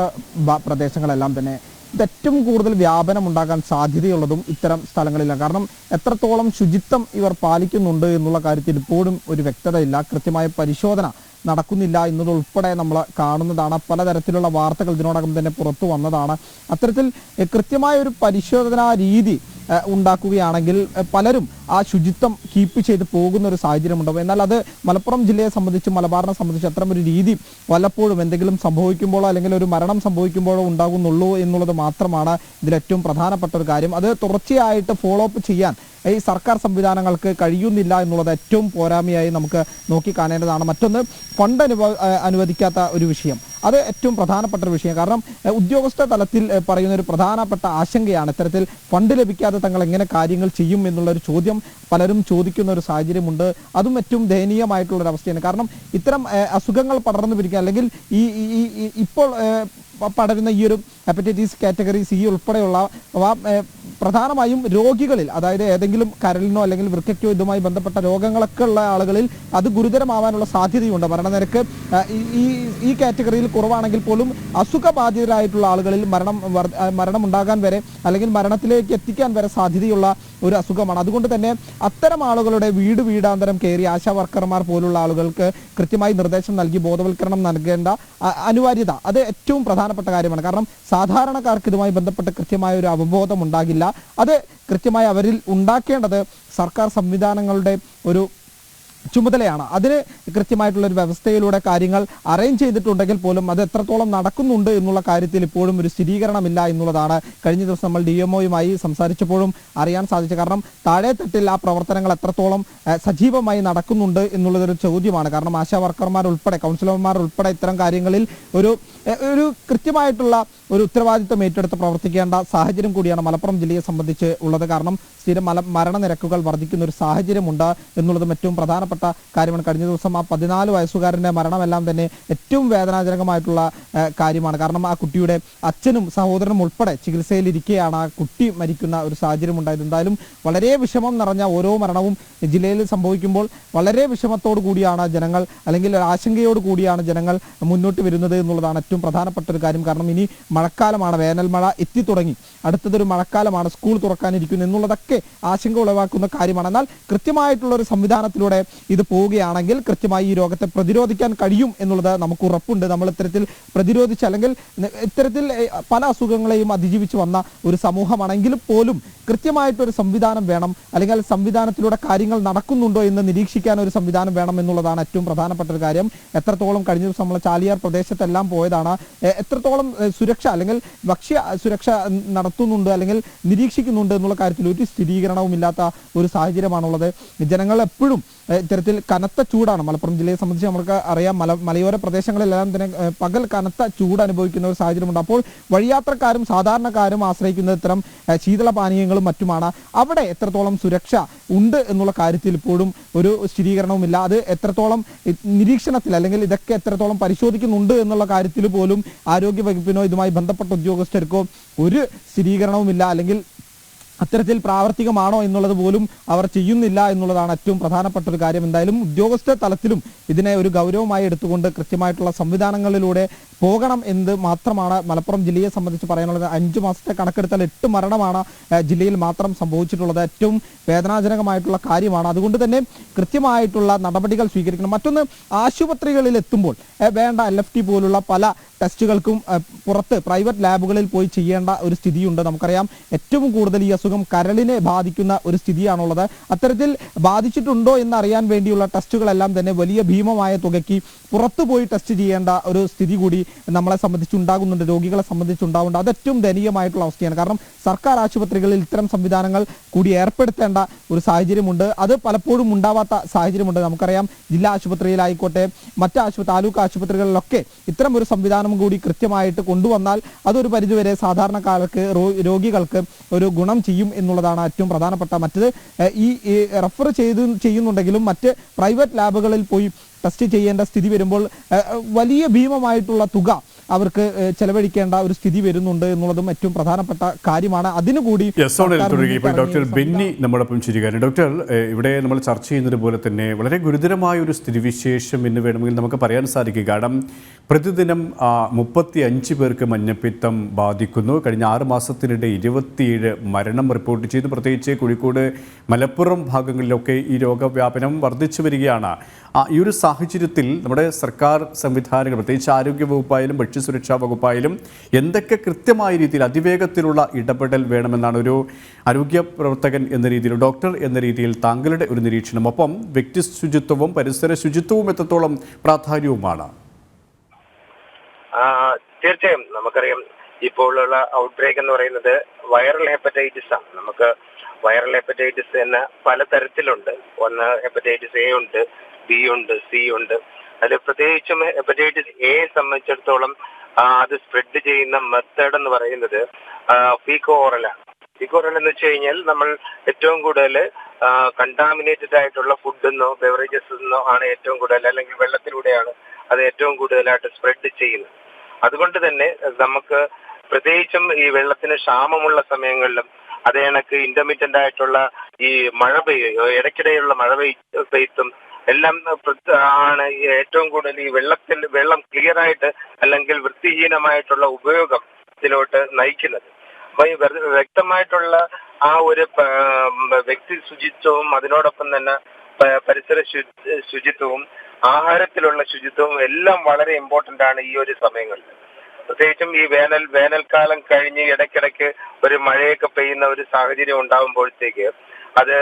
പ്രദേശങ്ങളെല്ലാം തന്നെ. ഇത് ഏറ്റവും കൂടുതൽ വ്യാപനം ഉണ്ടാകാൻ സാധ്യതയുള്ളതും ഇത്തരം സ്ഥലങ്ങളിലാണ്. കാരണം എത്രത്തോളം ശുചിത്വം ഇവർ പാലിക്കുന്നുണ്ട് എന്നുള്ള കാര്യത്തിൽ ഇപ്പോഴും ഒരു വ്യക്തതയില്ല. കൃത്യമായ പരിശോധന നടക്കുന്നില്ല എന്നതുൾപ്പെടെ നമ്മൾ കാണുന്നതാണ്. പലതരത്തിലുള്ള വാർത്തകൾ ഇതിനോടകം തന്നെ പുറത്തു വന്നതാണ്. അത്തരത്തിൽ കൃത്യമായ ഒരു പരിശോധനാ രീതി ഉണ്ടാക്കുകയാണെങ്കിൽ പലരും ആ ശുചിത്വം കീപ്പ് ചെയ്ത് പോകുന്ന ഒരു സാഹചര്യം ഉണ്ടാവും. എന്നാൽ അത് മലപ്പുറം ജില്ലയെ സംബന്ധിച്ച് മലബാറിനെ സംബന്ധിച്ച് അത്തരം ഒരു രീതി വല്ലപ്പോഴും എന്തെങ്കിലും സംഭവിക്കുമ്പോഴോ അല്ലെങ്കിൽ ഒരു മരണം സംഭവിക്കുമ്പോഴോ ഉണ്ടാകുന്നുള്ളൂ എന്നുള്ളത് മാത്രമാണ് ഇതിലേറ്റവും പ്രധാനപ്പെട്ട ഒരു കാര്യം. അത് തുടർച്ചയായിട്ട് ഫോളോ അപ്പ് ചെയ്യാൻ ഈ സർക്കാർ സംവിധാനങ്ങൾക്ക് കഴിയുന്നില്ല എന്നുള്ളത് ഏറ്റവും പോരായ്മയായി നമുക്ക് നോക്കിക്കാണേണ്ടതാണ്. മറ്റൊന്ന് ഫണ്ട് അനുവദിക്കാത്ത ഒരു വിഷയം, അത് ഏറ്റവും പ്രധാനപ്പെട്ട ഒരു വിഷയം. കാരണം ഉദ്യോഗസ്ഥ തലത്തിൽ പറയുന്ന ഒരു പ്രധാനപ്പെട്ട ആശങ്കയാണ് ഇത്തരത്തിൽ ഫണ്ട് ലഭിക്കാതെ തങ്ങൾ എങ്ങനെ കാര്യങ്ങൾ ചെയ്യും എന്നുള്ളൊരു ചോദ്യം പലരും ചോദിക്കുന്ന ഒരു സാഹചര്യമുണ്ട്. അതും ഏറ്റവും ദയനീയമായിട്ടുള്ളൊരവസ്ഥയാണ്. കാരണം ഇത്തരം അസുഖങ്ങൾ പടർന്നു പിടിക്കുക അല്ലെങ്കിൽ ഇപ്പോൾ പടരുന്ന ഈ ഒരു ഹെപ്പറ്റൈറ്റിസ് കാറ്റഗറി C ഉൾപ്പെടെയുള്ള പ്രധാനമായും രോഗികളിൽ, അതായത് ഏതെങ്കിലും കരളിനോ അല്ലെങ്കിൽ വൃക്കയ്ക്കോ ഇതുമായി ബന്ധപ്പെട്ട രോഗങ്ങളൊക്കെ ഉള്ള ആളുകളിൽ അത് ഗുരുതരമാവാനുള്ള സാധ്യതയുണ്ട്. മരണനിരക്ക് ഈ കാറ്റഗറിയിൽ കുറവാണെങ്കിൽ പോലും അസുഖബാധിതരായിട്ടുള്ള ആളുകളിൽ മരണമുണ്ടാകാൻ വരെ അല്ലെങ്കിൽ മരണത്തിലേക്ക് എത്തിക്കാൻ വരെ സാധ്യതയുള്ള ഒരു അസുഖമാണ്. അതുകൊണ്ട് തന്നെ അത്തരം ആളുകളുടെ വീടാന്തരം കയറി ആശാ വർക്കർമാർ പോലുള്ള ആളുകൾക്ക് കൃത്യമായി നിർദ്ദേശം നൽകി ബോധവൽക്കരണം നൽകേണ്ട അനിവാര്യത അത് ഏറ്റവും പ്രധാനപ്പെട്ട കാര്യമാണ്. കാരണം സാധാരണക്കാർക്ക് ഇതുമായി ബന്ധപ്പെട്ട് കൃത്യമായ ഒരു അവബോധം ഉണ്ടാകില്ല. അത് കൃത്യമായി അവരിൽ ഉണ്ടാക്കേണ്ടത് സർക്കാർ സംവിധാനങ്ങളുടെ ഒരു ചുമതലയാണ്. അതിന് കൃത്യമായിട്ടുള്ളൊരു വ്യവസ്ഥയിലൂടെ കാര്യങ്ങൾ അറേഞ്ച് ചെയ്തിട്ടുണ്ടെങ്കിൽ പോലും അത് എത്രത്തോളം നടക്കുന്നുണ്ട് എന്നുള്ള കാര്യത്തിൽ ഇപ്പോഴും ഒരു സ്ഥിരീകരണമില്ല എന്നുള്ളതാണ് കഴിഞ്ഞ ദിവസം നമ്മൾ DMOയുമായി സംസാരിച്ചപ്പോഴും അറിയാൻ സാധിച്ചത്. കാരണം താഴെത്തട്ടിൽ ആ പ്രവർത്തനങ്ങൾ എത്രത്തോളം സജീവമായി നടക്കുന്നുണ്ട് എന്നുള്ളതൊരു ചോദ്യമാണ്. കാരണം ആശാ വർക്കർമാർ ഉൾപ്പെടെ കൗൺസിലർമാർ ഉൾപ്പെടെ ഇത്തരം കാര്യങ്ങളിൽ ഒരു കൃത്യമായിട്ടുള്ള ഒരു ഉത്തരവാദിത്വം ഏറ്റെടുത്ത് പ്രവർത്തിക്കേണ്ട സാഹചര്യം കൂടിയാണ് മലപ്പുറം ജില്ലയെ സംബന്ധിച്ച് ഉള്ളത്. കാരണം സ്ഥിരം മരണനിരക്കുകൾ വർദ്ധിക്കുന്ന ഒരു സാഹചര്യമുണ്ട് എന്നുള്ളതും ഏറ്റവും പ്രധാനപ്പെട്ട കാര്യമാണ്. കഴിഞ്ഞ ദിവസം ആ 14 വയസ്സുകാരൻ്റെ മരണമെല്ലാം തന്നെ ഏറ്റവും വേദനാജനകമായിട്ടുള്ള കാര്യമാണ്. കാരണം ആ കുട്ടിയുടെ അച്ഛനും സഹോദരനും ഉൾപ്പെടെ ചികിത്സയിലിരിക്കെയാണ് ആ കുട്ടി മരിക്കുന്ന ഒരു സാഹചര്യം ഉണ്ടായത്. എന്തായാലും വളരെ വിഷമം നിറഞ്ഞ ഓരോ മരണവും ജില്ലയിൽ സംഭവിക്കുമ്പോൾ വളരെ വിഷമത്തോടു കൂടിയാണ് ജനങ്ങൾ അല്ലെങ്കിൽ ആശങ്കയോട് കൂടിയാണ് ജനങ്ങൾ മുന്നോട്ട് വരുന്നത് എന്നുള്ളതാണ് ഏറ്റവും പ്രധാനപ്പെട്ട ഒരു കാര്യം. കാരണം ഇനി മഴക്കാലമാണ്, വേനൽ മഴ എത്തിത്തുടങ്ങി, അടുത്തതൊരു മഴക്കാലമാണ്, സ്കൂൾ തുറക്കാനിരിക്കുന്നു എന്നുള്ളതൊക്കെ ആശങ്ക ഉളവാക്കുന്ന കാര്യമാണ്. എന്നാൽ കൃത്യമായിട്ടുള്ള ഒരു സംവിധാനത്തിലൂടെ ഇത് പോവുകയാണെങ്കിൽ കൃത്യമായി ഈ രോഗത്തെ പ്രതിരോധിക്കാൻ കഴിയും എന്നുള്ളത് നമുക്ക് ഉറപ്പുണ്ട്. നമ്മൾ ഇത്തരത്തിൽ പ്രതിരോധിച്ച് അല്ലെങ്കിൽ ഇത്തരത്തിൽ പല അസുഖങ്ങളെയും അതിജീവിച്ച് വന്ന ഒരു സമൂഹമാണെങ്കിലും പോലും കൃത്യമായിട്ടൊരു സംവിധാനം വേണം, അല്ലെങ്കിൽ സംവിധാനത്തിലൂടെ കാര്യങ്ങൾ നടക്കുന്നുണ്ടോ എന്ന് നിരീക്ഷിക്കാൻ ഒരു സംവിധാനം വേണം എന്നുള്ളതാണ് ഏറ്റവും പ്രധാനപ്പെട്ട ഒരു കാര്യം. എത്രത്തോളം കഴിഞ്ഞ ദിവസം നമ്മൾ ചാലിയാർ പ്രദേശത്തെല്ലാം പോയതാണ്, എത്രത്തോളം സുരക്ഷ അല്ലെങ്കിൽ ഭക്ഷ്യ സുരക്ഷ നടത്തുന്നുണ്ട് അല്ലെങ്കിൽ നിരീക്ഷിക്കുന്നുണ്ട് എന്നുള്ള കാര്യത്തിൽ ഒരു സ്ഥിരീകരണവും ഇല്ലാത്ത ഒരു സാഹചര്യമാണുള്ളത്. ജനങ്ങൾ എപ്പോഴും ഇത്തരത്തിൽ കനത്ത ചൂടാണ്. മലപ്പുറം ജില്ലയെ സംബന്ധിച്ച് നമുക്ക് അറിയാം, മലയോര പ്രദേശങ്ങളിലെല്ലാം തന്നെ പകൽ കനത്ത ചൂട് അനുഭവിക്കുന്ന ഒരു സാഹചര്യമുണ്ട്. അപ്പോൾ വഴിയാത്രക്കാരും സാധാരണക്കാരും ആശ്രയിക്കുന്ന ഇത്തരം ശീതളപാനീയങ്ങളും മറ്റുമാണ്. അവിടെ എത്രത്തോളം സുരക്ഷ ഉണ്ട് എന്നുള്ള കാര്യത്തിൽ ഇപ്പോഴും ഒരു സ്ഥിരീകരണവുമില്ല. അത് എത്രത്തോളം നിരീക്ഷണത്തിൽ അല്ലെങ്കിൽ ഇതൊക്കെ എത്രത്തോളം പരിശോധിക്കുന്നുണ്ട് എന്നുള്ള കാര്യത്തിൽ പോലും ആരോഗ്യ വകുപ്പിനോ ഇതുമായി ബന്ധപ്പെട്ട ഉദ്യോഗസ്ഥർക്കോ ഒരു സ്ഥിരീകരണവുമില്ല. അല്ലെങ്കിൽ അത്തരത്തിൽ പ്രാവർത്തികമാണോ എന്നുള്ളത് പോലും അവർ ചെയ്യുന്നില്ല എന്നുള്ളതാണ് ഏറ്റവും പ്രധാനപ്പെട്ട ഒരു കാര്യം. എന്തായാലും ഉദ്യോഗസ്ഥ തലത്തിലും ഇതിനെ ഒരു ഗൗരവമായി എടുത്തുകൊണ്ട് കൃത്യമായിട്ടുള്ള സംവിധാനങ്ങളിലൂടെ പോകണം എന്ന് മാത്രമാണ് മലപ്പുറം ജില്ലയെ സംബന്ധിച്ച് പറയാനുള്ളത്. 5 മാസത്തെ കണക്കെടുത്താൽ 8 മരണമാണ് ജില്ലയിൽ മാത്രം സംഭവിച്ചിട്ടുള്ളത്. ഏറ്റവും വേദനാജനകമായിട്ടുള്ള കാര്യമാണ്. അതുകൊണ്ട് തന്നെ കൃത്യമായിട്ടുള്ള നടപടികൾ സ്വീകരിക്കണം. മറ്റൊന്ന്, ആശുപത്രികളിൽ എത്തുമ്പോൾ വേണ്ട LFT പോലുള്ള പല ടെസ്റ്റുകൾക്കും പുറത്ത് പ്രൈവറ്റ് ലാബുകളിൽ പോയി ചെയ്യേണ്ട ഒരു സ്ഥിതിയുണ്ട്. നമുക്കറിയാം ഏറ്റവും കൂടുതൽ ഈ അസുഖം കരളിനെ ബാധിക്കുന്ന ഒരു സ്ഥിതിയാണുള്ളത്. അത്തരത്തിൽ ബാധിച്ചിട്ടുണ്ടോ എന്നറിയാൻ വേണ്ടിയുള്ള ടെസ്റ്റുകളെല്ലാം തന്നെ വലിയ ഭീമമായ തുകയ്ക്ക് പുറത്തു പോയി ടെസ്റ്റ് ചെയ്യേണ്ട ഒരു സ്ഥിതി കൂടി നമ്മളെ സംബന്ധിച്ചുണ്ടാകുന്നുണ്ട്, രോഗികളെ സംബന്ധിച്ചുണ്ടാകുന്നുണ്ട്. അത് ഏറ്റവും ദയനീയമായിട്ടുള്ള അവസ്ഥയാണ്. കാരണം സർക്കാർ ആശുപത്രികളിൽ ഇത്തരം സംവിധാനങ്ങൾ കൂടി ഏർപ്പെടുത്തേണ്ട ഒരു സാഹചര്യമുണ്ട്. അത് പലപ്പോഴും ഉണ്ടാവാത്ത സാഹചര്യമുണ്ട്. നമുക്കറിയാം ജില്ലാ ആശുപത്രിയിലായിക്കോട്ടെ മറ്റ് താലൂക്ക് ആശുപത്രികളിലൊക്കെ ഇത്തരം ഒരു സംവിധാനം കൂടി കൃത്യമായിട്ട് കൊണ്ടുവന്നാൽ അതൊരു പരിധിവരെ സാധാരണക്കാർക്ക് രോഗികൾക്ക് ഒരു ഗുണം ചെയ്യും എന്നുള്ളതാണ് ഏറ്റവും പ്രധാനപ്പെട്ട. മറ്റത് ഈ റെഫർ ചെയ്യുന്നുണ്ടെങ്കിലും മറ്റ് പ്രൈവറ്റ് ലാബുകളിൽ പോയി ടെസ്റ്റ് ചെയ്യേണ്ട സ്ഥിതി വരുമ്പോൾ വലിയ ഭീമമായിട്ടുള്ള തുക അവർക്ക് ചെലവഴിക്കേണ്ട ഒരു സ്ഥിതി വരുന്നുണ്ട് എന്നുള്ളതും ഏറ്റവും പ്രധാനപ്പെട്ട കാര്യമാണ്. അതിനുകൂടി ഡോക്ടർ ബെന്നി നമ്മളൊപ്പം ചിരിക്കാനും. ഡോക്ടർ, ഇവിടെ നമ്മൾ ചർച്ച ചെയ്യുന്നത് പോലെ തന്നെ വളരെ ഗുരുതരമായ ഒരു സ്ഥിതിവിശേഷം എന്ന് വേണമെങ്കിൽ നമുക്ക് പറയാൻ സാധിക്കും. കാരണം പ്രതിദിനം 35 പേർക്ക് മഞ്ഞപ്പിത്തം ബാധിക്കുന്നു. കഴിഞ്ഞ 6 മാസത്തിനിടെ 27 മരണം റിപ്പോർട്ട് ചെയ്തു. പ്രത്യേകിച്ച് കോഴിക്കോട്, മലപ്പുറം ഭാഗങ്ങളിലൊക്കെ ഈ രോഗവ്യാപനം വർദ്ധിച്ചു വരികയാണ്. ഈ ഒരു സാഹചര്യത്തിൽ നമ്മുടെ സർക്കാർ സംവിധാനങ്ങൾ, പ്രത്യേകിച്ച് ആരോഗ്യ വകുപ്പായാലും ഭക്ഷ്യസുരക്ഷാ വകുപ്പായാലും എന്തൊക്കെ കൃത്യമായ രീതിയിൽ അതിവേഗത്തിലുള്ള ഇടപെടൽ വേണമെന്നാണ് ഒരു ആരോഗ്യ പ്രവർത്തകൻ എന്ന രീതിയിൽ, ഡോക്ടർ എന്ന രീതിയിൽ താങ്കളുടെ ഒരു നിരീക്ഷണം? ഒപ്പം വ്യക്തി ശുചിത്വവും പരിസര ശുചിത്വവും എത്രത്തോളം പ്രാധാന്യവുമാണ്? തീർച്ചയായും നമുക്കറിയാം ഇപ്പോഴുള്ള ഔട്ട്ബ്രേക്ക് എന്ന് പറയുന്നത് വൈറൽ ഹെപ്പറ്റൈറ്റിസ് ആണ്. നമുക്ക് വൈറൽ ഹെപ്പറ്റൈറ്റിസ് തന്നെ പലതരത്തിലുണ്ട്. ഒന്ന് ഹെപ്പറ്റൈറ്റിസ് A ഉണ്ട്, B ഉണ്ട്, C ഉണ്ട്. അതിൽ പ്രത്യേകിച്ചും ഹെപ്പറ്റൈറ്റിസ് A സംബന്ധിച്ചിടത്തോളം അത് സ്പ്രെഡ് ചെയ്യുന്ന മെത്തേഡ് എന്ന് പറയുന്നത് ഫീക്കോ ഓറലാണ്. ഫീക്കോ ഓറൽ എന്ന് വെച്ച് കഴിഞ്ഞാൽ നമ്മൾ ഏറ്റവും കൂടുതൽ കണ്ടാമിനേറ്റഡ് ആയിട്ടുള്ള ഫുഡെന്നോ ബെവറേജസ് എന്നോ ആണ് ഏറ്റവും കൂടുതൽ, അല്ലെങ്കിൽ വെള്ളത്തിലൂടെയാണ് അത് ഏറ്റവും കൂടുതലായിട്ട് സ്പ്രെഡ് ചെയ്യുന്നത്. അതുകൊണ്ട് തന്നെ നമുക്ക് പ്രത്യേകിച്ചും ഈ വെള്ളത്തിന് ക്ഷാമമുള്ള സമയങ്ങളിലും അതേ കണക്ക് ഇന്റർമീഡിയന്റ് ആയിട്ടുള്ള ഈ മഴ പെയ്യുകയോ ഇടയ്ക്കിടെയുള്ള മഴ പെയ്ത്തും എല്ലാം ആണ് ഏറ്റവും കൂടുതൽ ഈ വെള്ളം ക്ലിയർ ആയിട്ട് അല്ലെങ്കിൽ വൃത്തിഹീനമായിട്ടുള്ള ഉപയോഗത്തിലോട്ട് നയിക്കുന്നത്. അപ്പൊ ഈ വ്യക്തമായിട്ടുള്ള ആ ഒരു വ്യക്തി ശുചിത്വവും അതിനോടൊപ്പം തന്നെ പരിസര ശുചിത്വവും ആഹാരത്തിലുള്ള ശുചിത്വവും എല്ലാം വളരെ ഇമ്പോർട്ടന്റ് ആണ് ഈ ഒരു സമയങ്ങളിൽ. പ്രത്യേകിച്ചും ഈ വേനൽക്കാലം കഴിഞ്ഞ് ഇടയ്ക്കിടയ്ക്ക് ഒരു മഴയൊക്കെ പെയ്യുന്ന ഒരു സാഹചര്യം ഉണ്ടാകുമ്പോഴത്തേക്ക് അത്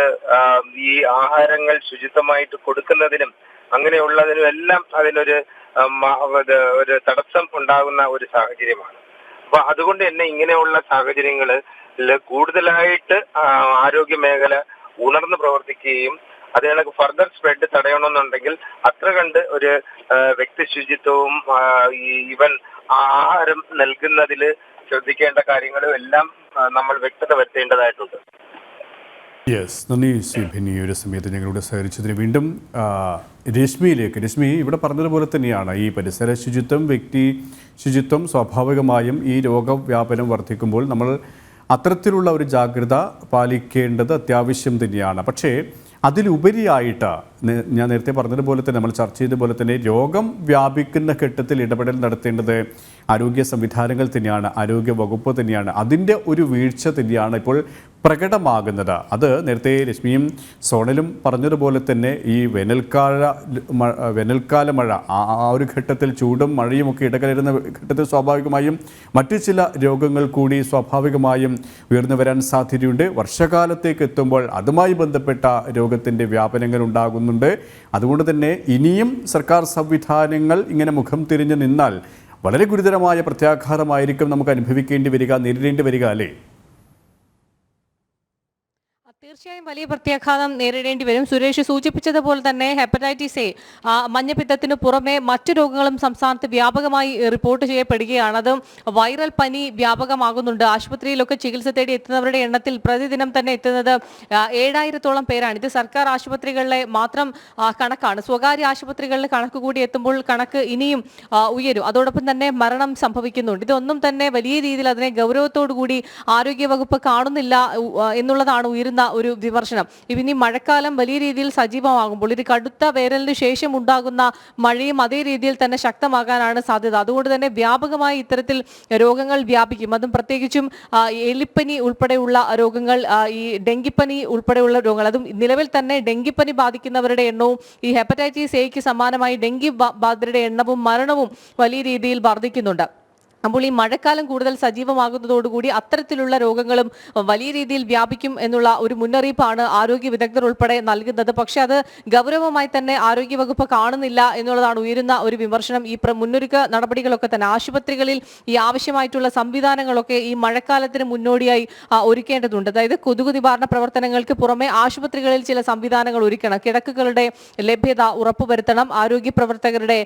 ഈ ആഹാരങ്ങൾ ശുചിത്വമായിട്ട് കൊടുക്കുന്നതിനും അങ്ങനെയുള്ളതിനും എല്ലാം അതിനൊരു തടസ്സം ഉണ്ടാകുന്ന ഒരു സാഹചര്യമാണ്. അപ്പൊ അതുകൊണ്ട് തന്നെ ഇങ്ങനെയുള്ള സാഹചര്യങ്ങളിൽ കൂടുതലായിട്ട് ആരോഗ്യ മേഖല ഉണർന്ന് പ്രവർത്തിക്കുകയും അതേ കണക്ക് ഫർദർ സ്പ്രെഡ് തടയണമെന്നുണ്ടെങ്കിൽ അത്ര കണ്ട് ഒരു വ്യക്തി ശുചിത്വവും ഈവൻ ആഹാരം നൽകുന്നതിൽ ശ്രദ്ധിക്കേണ്ട കാര്യങ്ങളും എല്ലാം നമ്മൾ വ്യക്തത വരുത്തേണ്ടതായിട്ടുണ്ട്. യെസ്, നന്ദി ശ്രീ ബെന്നി. ഒരു സമയത്ത് ഞങ്ങളുടെ സഹകരിച്ചതിന് വീണ്ടും രശ്മിയിലേക്ക്. രശ്മി, ഇവിടെ പറഞ്ഞതുപോലെ തന്നെയാണ് ഈ പരിസര ശുചിത്വം, വ്യക്തി ശുചിത്വം സ്വാഭാവികമായും ഈ രോഗവ്യാപനം വർദ്ധിക്കുമ്പോൾ നമ്മൾ അത്തരത്തിലുള്ള ഒരു ജാഗ്രത പാലിക്കേണ്ടത് അത്യാവശ്യം തന്നെയാണ്. പക്ഷേ അതിലുപരിയായിട്ട് ഞാൻ നേരത്തെ പറഞ്ഞതുപോലെ തന്നെ നമ്മൾ ചർച്ച ചെയ്തതുപോലെ തന്നെ രോഗം വ്യാപിക്കുന്ന ഘട്ടത്തിൽ ഇടപെടൽ നടത്തേണ്ടത് ആരോഗ്യ സംവിധാനങ്ങൾ തന്നെയാണ്, ആരോഗ്യ വകുപ്പ് തന്നെയാണ്. അതിൻ്റെ ഒരു വീഴ്ച തന്നെയാണ് ഇപ്പോൾ പ്രകടമാകുന്നത്. അത് നേരത്തെ രശ്മിയും സോണലും പറഞ്ഞതുപോലെ തന്നെ ഈ വേനൽക്കാല മഴ, ആ ഒരു ഘട്ടത്തിൽ ചൂടും മഴയും ഒക്കെ ഇടകലരുന്ന ഘട്ടത്തിൽ സ്വാഭാവികമായും മറ്റു ചില രോഗങ്ങൾ കൂടി സ്വാഭാവികമായും ഉയർന്നു വരാൻ സാധ്യതയുണ്ട്. വർഷകാലത്തേക്ക് എത്തുമ്പോൾ അതുമായി ബന്ധപ്പെട്ട രോഗത്തിൻ്റെ വ്യാപനങ്ങൾ ഉണ്ടാകുന്നുണ്ട്. അതുകൊണ്ട് തന്നെ ഇനിയും സർക്കാർ സംവിധാനങ്ങൾ ഇങ്ങനെ മുഖം തിരിഞ്ഞു നിന്നാൽ വളരെ ഗുരുതരമായ പ്രത്യാഘാതമായിരിക്കും നമുക്ക് അനുഭവിക്കേണ്ടി വരിക, നേരിടേണ്ടി വരിക, അല്ലേ? തീർച്ചയായും വലിയ പ്രത്യാഘാതം നേരിടേണ്ടി വരും. സുരേഷ് സൂചിപ്പിച്ചതുപോലെ തന്നെ ഹെപ്പറ്റൈറ്റിസ് എ മഞ്ഞപ്പിത്തത്തിന് പുറമെ മറ്റു രോഗങ്ങളും സംസ്ഥാനത്ത് വ്യാപകമായി റിപ്പോർട്ട് ചെയ്യപ്പെടുകയാണ്. അത് വൈറൽ പനി വ്യാപകമാകുന്നുണ്ട്. ആശുപത്രിയിലൊക്കെ ചികിത്സ തേടി എത്തുന്നവരുടെ എണ്ണത്തിൽ പ്രതിദിനം തന്നെ എത്തുന്നത് 7000-ഓളം പേരാണ്. ഇത് സർക്കാർ ആശുപത്രികളിലെ മാത്രം കണക്കാണ്. സ്വകാര്യ ആശുപത്രികളിലെ കണക്ക് കൂടി എത്തുമ്പോൾ കണക്ക് ഇനിയും ഉയരും. അതോടൊപ്പം തന്നെ മരണം സംഭവിക്കുന്നുണ്ട്. ഇതൊന്നും തന്നെ വലിയ രീതിയിൽ അതിനെ ഗൗരവത്തോടു കൂടി ആരോഗ്യവകുപ്പ് കാണുന്നില്ല എന്നുള്ളതാണ് ഉയരുന്ന ഒരു വിമർശനം. ഇനി മഴക്കാലം വലിയ രീതിയിൽ സജീവമാകുമ്പോൾ ഇത് കടുത്ത വേനലിന് ശേഷം ഉണ്ടാകുന്ന മഴയും അതേ രീതിയിൽ തന്നെ ശക്തമാകാനാണ് സാധ്യത. അതുകൊണ്ട് തന്നെ വ്യാപകമായി ഇത്തരത്തിൽ രോഗങ്ങൾ വ്യാപിക്കും. അതും പ്രത്യേകിച്ചും എലിപ്പനി ഉൾപ്പെടെയുള്ള രോഗങ്ങൾ, ഈ ഡെങ്കിപ്പനി ഉൾപ്പെടെയുള്ള രോഗങ്ങൾ, അതും നിലവിൽ തന്നെ ഡെങ്കിപ്പനി ബാധിക്കുന്നവരുടെ എണ്ണവും ഈ ഹെപ്പറ്റൈറ്റിസ് എക്ക് സമാനമായി ഡെങ്കി ബാധിതരുടെ എണ്ണവും മരണവും വലിയ രീതിയിൽ വർദ്ധിക്കുന്നുണ്ട്. അപ്പോൾ ഈ മഴക്കാലം കൂടുതൽ സജീവമാകുന്നതോടുകൂടി അത്തരത്തിലുള്ള രോഗങ്ങളും വലിയ രീതിയിൽ വ്യാപിക്കും എന്നുള്ള ഒരു മുന്നറിയിപ്പാണ് ആരോഗ്യ വിദഗ്ധർ ഉൾപ്പെടെ നൽകുന്നത്. പക്ഷെ അത് ഗൗരവമായി തന്നെ ആരോഗ്യവകുപ്പ് കാണുന്നില്ല എന്നുള്ളതാണ് ഉയരുന്ന ഒരു വിമർശനം. ഈ മുന്നൊരുക്ക നടപടികളൊക്കെ തന്നെ ആശുപത്രികളിൽ ഈ ആവശ്യമായിട്ടുള്ള സംവിധാനങ്ങളൊക്കെ ഈ മഴക്കാലത്തിന് മുന്നോടിയായി ഒരുക്കേണ്ടതുണ്ട്. അതായത് കൊതുക് നിവാരണ പ്രവർത്തനങ്ങൾക്ക് പുറമെ ആശുപത്രികളിൽ ചില സംവിധാനങ്ങൾ ഒരുക്കണം. കിടക്കുകളുടെ ലഭ്യത ഉറപ്പുവരുത്തണം. ആരോഗ്യ പ്രവർത്തകരുടെ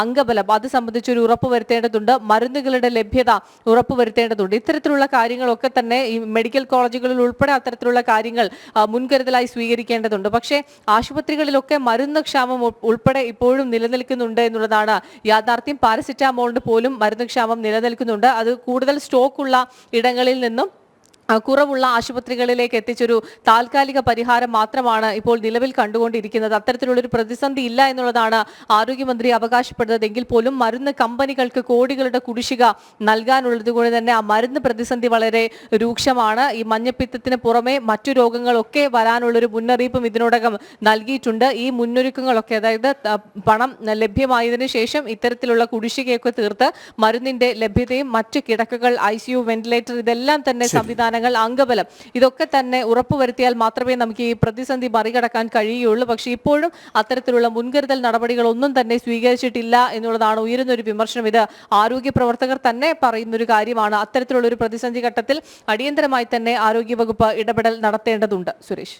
അംഗബലം അത് സംബന്ധിച്ചൊരു ഉറപ്പുവരുത്തേണ്ടതുണ്ട്. മരുന്നുകളുടെ ലഭ്യത ഉറപ്പുവരുത്തേണ്ടതുണ്ട്. ഇത്തരത്തിലുള്ള കാര്യങ്ങളൊക്കെ തന്നെ ഈ മെഡിക്കൽ കോളേജുകളിൽ ഉൾപ്പെടെ അത്തരത്തിലുള്ള കാര്യങ്ങൾ മുൻകരുതലായി സ്വീകരിക്കേണ്ടതുണ്ട്. പക്ഷേ ആശുപത്രികളിലൊക്കെ മരുന്ന് ക്ഷാമം ഉൾപ്പെടെ ഇപ്പോഴും നിലനിൽക്കുന്നുണ്ട് എന്നുള്ളതാണ് യാഥാർത്ഥ്യം. പാരസിറ്റാമോളിന് പോലും മരുന്ന് ക്ഷാമം നിലനിൽക്കുന്നുണ്ട്. അത് കൂടുതൽ സ്റ്റോക്കുള്ള ഇടങ്ങളിൽ നിന്നും കുറവുള്ള ആശുപത്രികളിലേക്ക് എത്തിച്ചൊരു താൽക്കാലിക പരിഹാരം മാത്രമാണ് ഇപ്പോൾ നിലവിൽ കണ്ടുകൊണ്ടിരിക്കുന്നത്. അത്തരത്തിലുള്ളൊരു പ്രതിസന്ധി ഇല്ല എന്നുള്ളതാണ് ആരോഗ്യമന്ത്രി അവകാശപ്പെടുന്നത്. എങ്കിൽ പോലും മരുന്ന് കമ്പനികൾക്ക് കോടികളുടെ കുടിശ്ശിക നൽകാനുള്ളത് കൊണ്ട് തന്നെ ആ മരുന്ന് പ്രതിസന്ധി വളരെ രൂക്ഷമാണ്. ഈ മഞ്ഞപ്പിത്തത്തിന് പുറമെ മറ്റു രോഗങ്ങളൊക്കെ വരാനുള്ളൊരു മുന്നറിയിപ്പും ഇതിനോടകം നൽകിയിട്ടുണ്ട്. ഈ മുന്നൊരുക്കങ്ങളൊക്കെ, അതായത് പണം ലഭ്യമായതിനു ശേഷം ഇത്തരത്തിലുള്ള കുടിശ്ശികയൊക്കെ തീർത്ത് മരുന്നിന്റെ ലഭ്യതയും മറ്റ് കിടക്കകൾ, ICU, വെന്റിലേറ്റർ, ഇതെല്ലാം തന്നെ സംവിധാനങ്ങൾ, അംഗബലം, ഇതൊക്കെ തന്നെ ഉറപ്പുവരുത്തിയാൽ മാത്രമേ നമുക്ക് ഈ പ്രതിസന്ധി മറികടക്കാൻ കഴിയുള്ളൂ. പക്ഷേ ഇപ്പോഴും അത്തരത്തിലുള്ള മുൻകരുതൽ നടപടികൾ ഒന്നും തന്നെ സ്വീകരിച്ചിട്ടില്ല എന്നുള്ളതാണ് ഉയരുന്ന ഒരു വിമർശനം. ഇത് ആരോഗ്യ പ്രവർത്തകർ തന്നെ പറയുന്നൊരു കാര്യമാണ്. അത്തരത്തിലുള്ള ഒരു പ്രതിസന്ധി ഘട്ടത്തിൽ അടിയന്തരമായി തന്നെ ആരോഗ്യവകുപ്പ് ഇടപെടൽ നടത്തേണ്ടതുണ്ട്. സുരേഷ്.